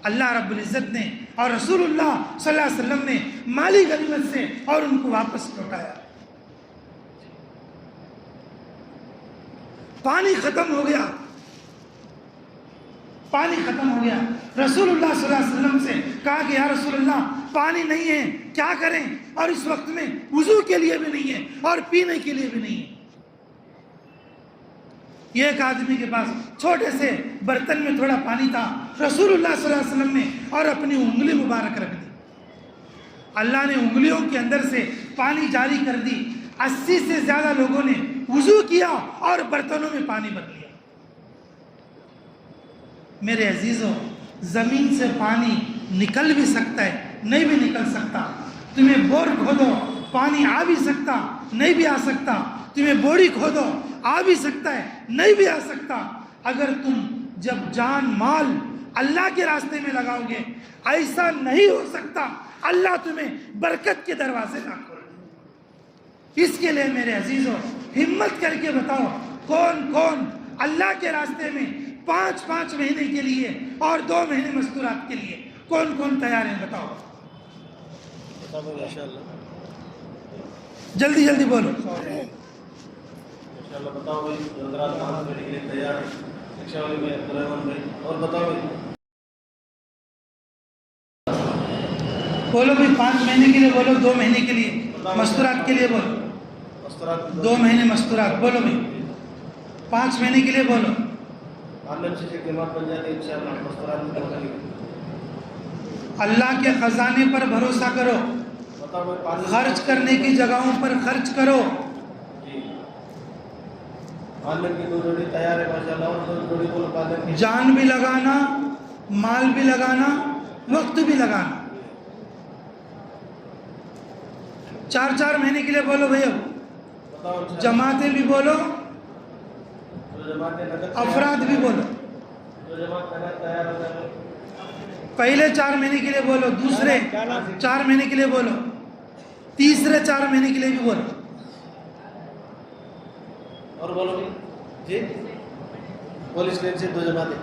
اللہ رب العزت نے اور رسول اللہ صلی اللہ علیہ وسلم نے مالی غنیمت سے اور ان کو واپس لوٹایا۔ پانی ختم ہو گیا، رسول اللہ صلی اللہ علیہ وسلم سے کہا کہ یا رسول اللہ پانی نہیں ہے، کیا کریں؟ اور اس وقت میں وضو کے لیے بھی نہیں ہے اور پینے کے لیے بھی نہیں ہے۔ ایک آدمی کے پاس چھوٹے سے برتن میں تھوڑا پانی تھا، رسول اللہ صلی اللہ علیہ وسلم نے اور اپنی انگلی مبارک رکھ دی، اللہ نے انگلیوں کے اندر سے پانی جاری کر دی۔ 80 سے زیادہ لوگوں نے وضو کیا اور برتنوں میں پانی بھر لیا۔ میرے عزیزوں، زمین سے پانی نکل بھی سکتا ہے، نہیں بھی نکل سکتا۔ تمہیں بور کھودو پانی آ بھی سکتا، نہیں بھی آ سکتا۔ تمہیں بوری کھودو آ بھی سکتا ہے، نہیں بھی آ سکتا۔ اگر تم جب جان مال اللہ کے راستے میں لگاؤ گے، ایسا نہیں ہو سکتا اللہ تمہیں برکت کے دروازے نہ کھولے۔ اس کے لیے میرے عزیزوں ہمت کر کے بتاؤ کون کون اللہ کے راستے میں 5 مہینے کے لیے اور 2 مہینے مستورات کے لیے کون تیار ہیں؟ بتاؤ جلدی بولو۔ بتاؤ بھائی، تیار ہے؟ اور بتاؤ بولو بھائی، 5 مہینے کے لیے بولو، 2 مہینے کے لیے مستورات کے لیے بولو، 2 مہینے مستورات بولو بھائی، 5 مہینے کے لیے بولو۔ اللہ کے خزانے پر بھروسہ کرو، خرچ کرنے کی جگہوں پر خرچ کرو۔ جان بھی لگانا، مال بھی لگانا، وقت بھی لگانا۔ 4 مہینے کے لیے بولو بھائی، جماعتیں بھی بولو، افراد بھی بولو۔ پہلے 4 مہینے کے لیے بولو، دوسرے 4 مہینے کے لیے بولو، تیسرے 4 مہینے کے لیے بھی بولو۔ اور بولو جی، پولیس لائن سے 2 جماعتیں،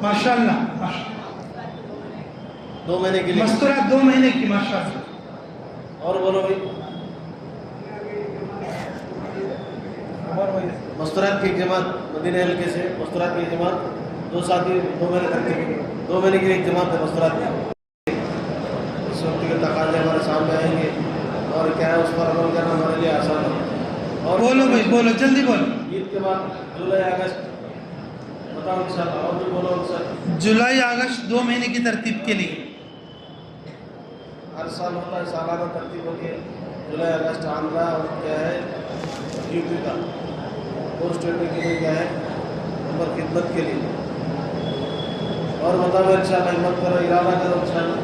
ماشاءاللہ 2 مہینے کے لیے مستورات 2 مہینے کی، ماشاءاللہ۔ اور بولو بھائی، مستورات کی ایک جماعت مدینہ حلقے سے، مستورات کی ایک جماعت، 2 ساتھی 2 مہینے تک 2 مہینے کی ایک جماعت ہے مستورات کی. اس وقت کے تقاضے ہمارے سامنے آئیں گے اور کیا ہے اس پر عمل کرنا ہمارے لیے آسان ہے. اور بولو بھائی بولو، جلدی بولو. عید کے بعد جولائی اگست بتاؤ انشاءاللہ. اور بھی بولو سر. جولائی اگست 2 مہینے کی ترتیب کے لیے ہر سال ہوتا ہے، سالانہ ترتیب ہوتی ہے. جولائی اگست آندھرا اور کیا ہے یو پی کا پوسٹ کے لیے کیا ہے نمبر خدمت کے لیے. اور بتاؤ انشاءاللہ ہمت کرو، ارادہ کرو انشاءاللہ.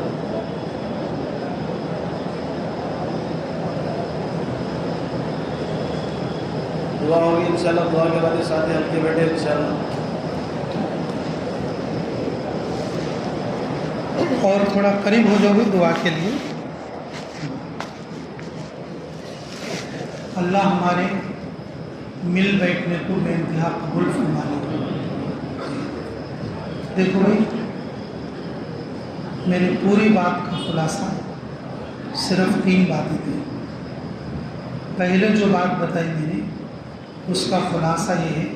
دعا ہوگی انشاءاللہ. دعا کے بعد ساتھ ہلکے بیٹھے انشاءاللہ. اور تھوڑا قریب ہو جاؤ گے دعا کے لیے. اللہ ہمارے مل بیٹھنے کو بے انتہا قبول فرما لے. دیکھو بھائی، میری پوری بات کا خلاصہ صرف 3 باتیں تھیں. پہلے جو بات بتائی میں نے اس کا خلاصہ یہ ہے،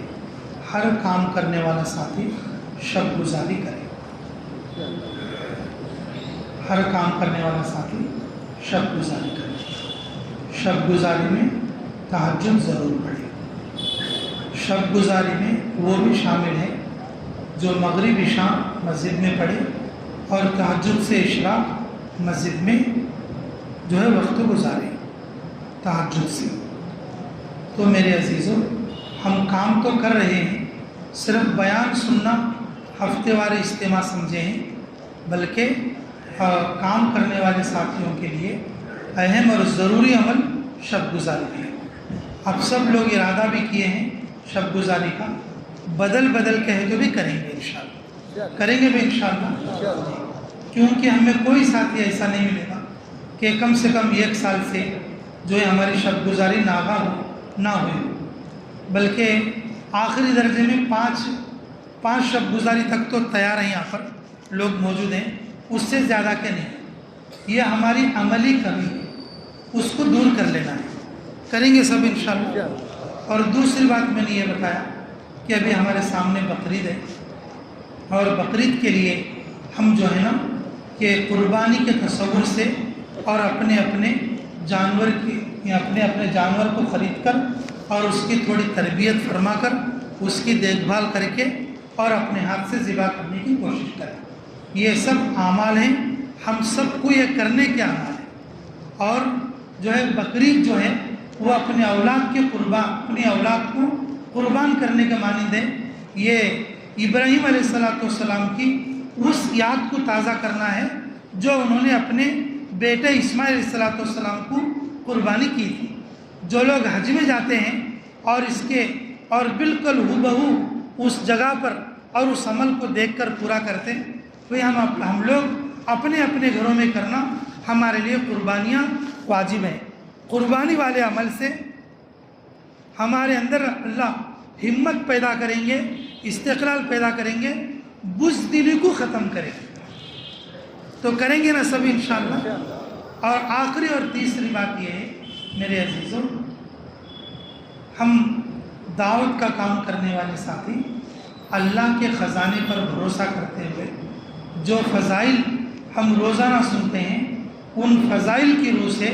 ہر کام کرنے والا ساتھی شب گزاری کرے. ہر کام کرنے والا ساتھی شب گزاری کرے. شب گزاری میں تہجد ضرور پڑھے. شب گزاری میں وہ بھی شامل ہے جو مغرب عشاء مسجد میں پڑھے اور تہجد سے اشراق مسجد میں جو ہے وقت گزارے تہجد سے. تو میرے عزیزوں، ہم کام تو کر رہے ہیں، صرف بیان سننا ہفتے وار اجتماع سمجھے ہیں، بلکہ کام کرنے والے ساتھیوں کے لیے اہم اور ضروری عمل شب گزاری ہے. اب سب لوگ ارادہ بھی کیے ہیں شب گزاری کا، بدل بدل کہے تو بھی کریں گے انشاءاللہ. کریں گے بھی انشاءاللہ، کیونکہ ہمیں کوئی ساتھی ایسا نہیں ملے گا کہ کم سے کم 1 سال سے جو ہے ہماری شب گزاری ناغا نہ ہوئی، بلکہ آخری درجے میں 5 شب گزاری تک تو تیار ہیں. یہاں پر لوگ موجود ہیں، اس سے زیادہ کہ نہیں. یہ ہماری عملی کمی ہے، اس کو دور کر لینا ہے. کریں گے سب انشاءاللہ. اور دوسری بات میں نے یہ بتایا کہ ابھی ہمارے سامنے بقرعید ہے، اور بقرعید کے لیے ہم جو ہے نا کہ قربانی کے تصور سے اور اپنے جانور کو خرید کر اور اس کی تھوڑی تربیت فرما کر اس کی دیکھ بھال کر کے اور اپنے ہاتھ سے ذبح کرنے کی کوشش کریں. یہ سب اعمال ہیں، ہم سب کو یہ کرنے کے اعمال ہیں. اور جو ہے بقرعید جو ہے وہ اپنی اولاد کو قربان کرنے کے مانند ہے. یہ ابراہیم علیہ السلام کی اس یاد کو تازہ کرنا ہے جو انہوں نے اپنے بیٹے اسماعیل علیہ السلام کو قربانی کی تھی. جو لوگ حج میں جاتے ہیں اور بالکل ہو اس جگہ پر اور اس عمل کو دیکھ کر پورا کرتے ہیں، وہی ہم لوگ اپنے گھروں میں کرنا ہمارے لیے قربانیاں واجب ہیں. قربانی والے عمل سے ہمارے اندر اللہ ہمت پیدا کریں گے، استقلال پیدا کریں گے، بزدلی کو ختم کریں گے. تو کریں گے نا سب انشاءاللہ. اور آخری اور تیسری بات یہ ہے میرے عزیزوں، ہم دعوت کا کام کرنے والے ساتھی اللہ کے خزانے پر بھروسہ کرتے ہوئے جو فضائل ہم روزانہ سنتے ہیں، ان فضائل کی روح سے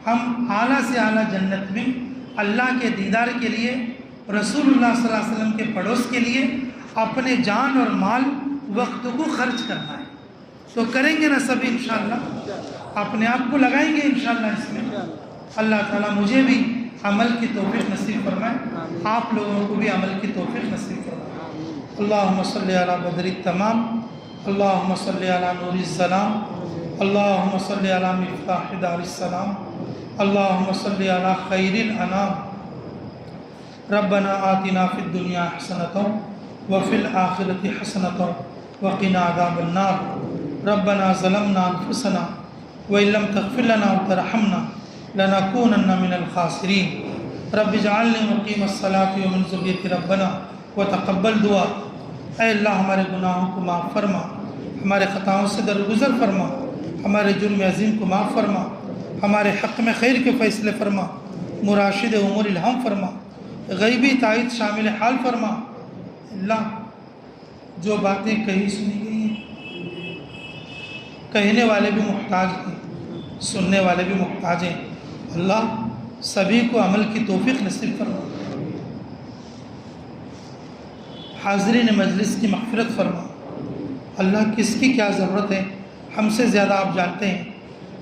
ہم اعلیٰ سے اعلیٰ جنت میں اللہ کے دیدار کے لیے، رسول اللہ صلی اللہ علیہ وسلم کے پڑوس کے لیے اپنے جان اور مال وقت کو خرچ کرنا ہے. تو کریں گے نا سب انشاءاللہ، اپنے آپ کو لگائیں گے انشاءاللہ اس میں. اللہ تعالیٰ مجھے بھی عمل کی توفیق نصیب فرمائے، آپ لوگوں کو بھی عمل کی توفیق نصیب فرمائے. اللہم صلی علی بدر التمام، اللہم صلی علی نور السلام، اللہم صلی علی مفتاح دار السلام، اللہم صلی علی خیر الانام. ربنا آتنا فی الدنیا حسنۃ وفی الآخرۃ حسنۃ وقنا عذاب النار. ربنا ظلمنا انفسنا وإن لم تغفر لنا وترحمنا لنكونن من الخاسرین. رب اجعلنی مقیم الصلاة ومن ذریتی ربنا وتقبل دعا. اے اللہ ہمارے گناہوں کو معاف فرما، ہمارے خطاؤں سے درگزر فرما، ہمارے جرم عظیم کو معاف فرما، ہمارے حق میں خیر کے فیصلے فرما، مراشد امور الہم فرما. غیبی تائید شامل حال فرما۔ اللہ جو باتیں کہی سنی گئی ہیں، کہنے والے بھی محتاج ہیں، سننے والے بھی محتاج ہیں، اللہ سبھی کو عمل کی توفیق نصیب فرما۔ حاضرین مجلس کی مغفرت فرما۔ اللہ کس کی کیا ضرورت ہے ہم سے زیادہ آپ جانتے ہیں۔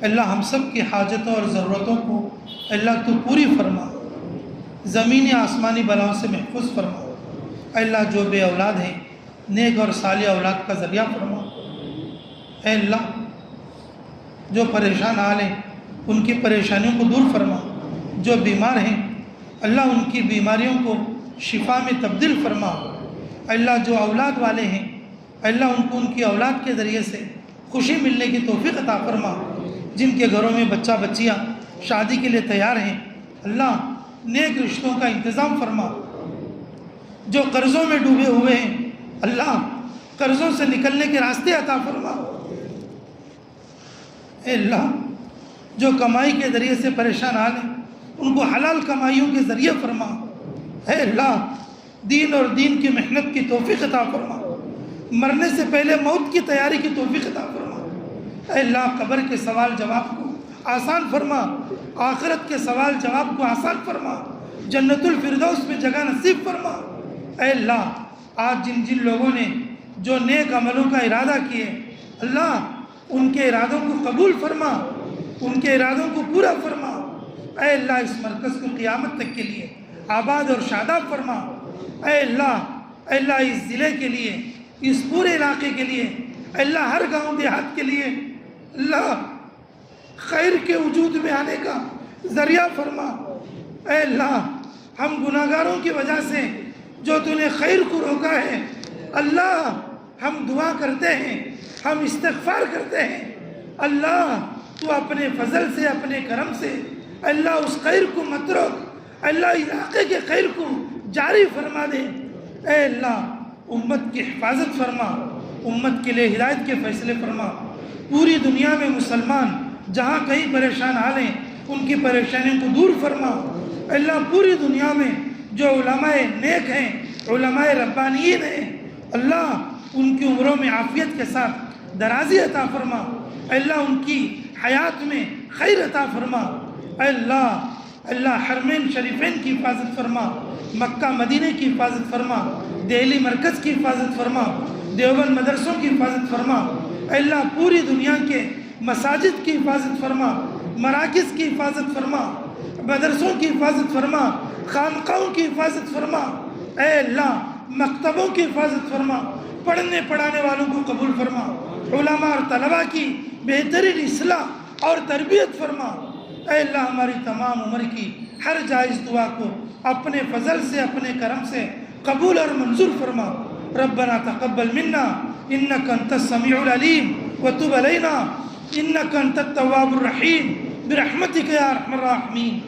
اللہ ہم سب کی حاجتوں اور ضرورتوں کو اللہ تو پوری فرما، زمینی آسمانی بلاؤں سے محفوظ فرما۔ اللہ جو بے اولاد ہیں نیک اور صالح اولاد کا ذریعہ فرما۔ اے اللہ جو پریشان حال ہیں ان کی پریشانیوں کو دور فرما، جو بیمار ہیں اللہ ان کی بیماریوں کو شفا میں تبدیل فرما۔ اللہ جو اولاد والے ہیں اللہ ان کو ان کی اولاد کے ذریعے سے خوشی ملنے کی توفیق عطا فرما۔ جن کے گھروں میں بچہ بچیاں شادی کے لیے تیار ہیں اللہ نیک رشتوں کا انتظام فرما۔ جو قرضوں میں ڈوبے ہوئے ہیں اللہ قرضوں سے نکلنے کے راستے عطا فرما۔ اے اللہ جو کمائی کے ذریعے سے پریشان حال ہیں ان کو حلال کمائیوں کے ذریعے فرما۔ اے اللہ دین اور دین کی محنت کی توفیق عطا فرما، مرنے سے پہلے موت کی تیاری کی توفیق عطا فرما۔ اے اللہ قبر کے سوال جواب کو آسان فرما، آخرت کے سوال جواب کو آسان فرما، جنت الفردوس میں جگہ نصیب فرما۔ اے اللہ آج جن جن لوگوں نے جو نیک عملوں کا ارادہ کیے اللہ ان کے ارادوں کو قبول فرما، ان کے ارادوں کو پورا فرما۔ اے اللہ اس مرکز کو قیامت تک کے لیے آباد اور شاداب فرما۔ اے اللہ اس ضلع کے لیے اس پورے علاقے کے لیے اللہ ہر گاؤں دیہات کے لیے اللہ خیر کے وجود میں آنے کا ذریعہ فرما۔ اے اللہ ہم گناہگاروں کی وجہ سے جو تو نے خیر کو روکا ہے اللہ ہم دعا کرتے ہیں، ہم استغفار کرتے ہیں اللہ تو اپنے فضل سے اپنے کرم سے اللہ اس خیر کو مت روک، اللہ علاقے کے خیر کو جاری فرما دے۔ اے اللہ امت کی حفاظت فرما، امت کے لیے ہدایت کے فیصلے فرما۔ پوری دنیا میں مسلمان جہاں کہیں پریشان حال ہیں ان کی پریشانیوں کو دور فرما۔ اللہ پوری دنیا میں جو علماء نیک ہیں علماء ربانیین ہیں اللہ ان کی عمروں میں عافیت کے ساتھ درازی عطا فرما۔ اللہ ان کی حیات میں خیر عطا فرما۔ اے اللہ حرمین شریفین کی حفاظت فرما، مکہ مدینہ کی حفاظت فرما، دہلی مرکز کی حفاظت فرما، دیوبند مدرسوں کی حفاظت فرما۔ اے اللہ پوری دنیا کے مساجد کی حفاظت فرما، مراکز کی حفاظت فرما، مدرسوں کی حفاظت فرما، خانقاہوں کی حفاظت فرما۔ اے اللہ مکتبوں کی حفاظت فرما، پڑھنے پڑھانے والوں کو قبول فرما، علماء اور طلباء کی بہترین اصلاح اور تربیت فرما۔ اے اللہ ہماری تمام عمر کی ہر جائز دعا کو اپنے فضل سے اپنے کرم سے قبول اور منظور فرما۔ ربنا تقبل منا انک انت السمیع العلیم وتب علینا انک انت التواب الرحیم برحمتک یا ارحم الراحمین۔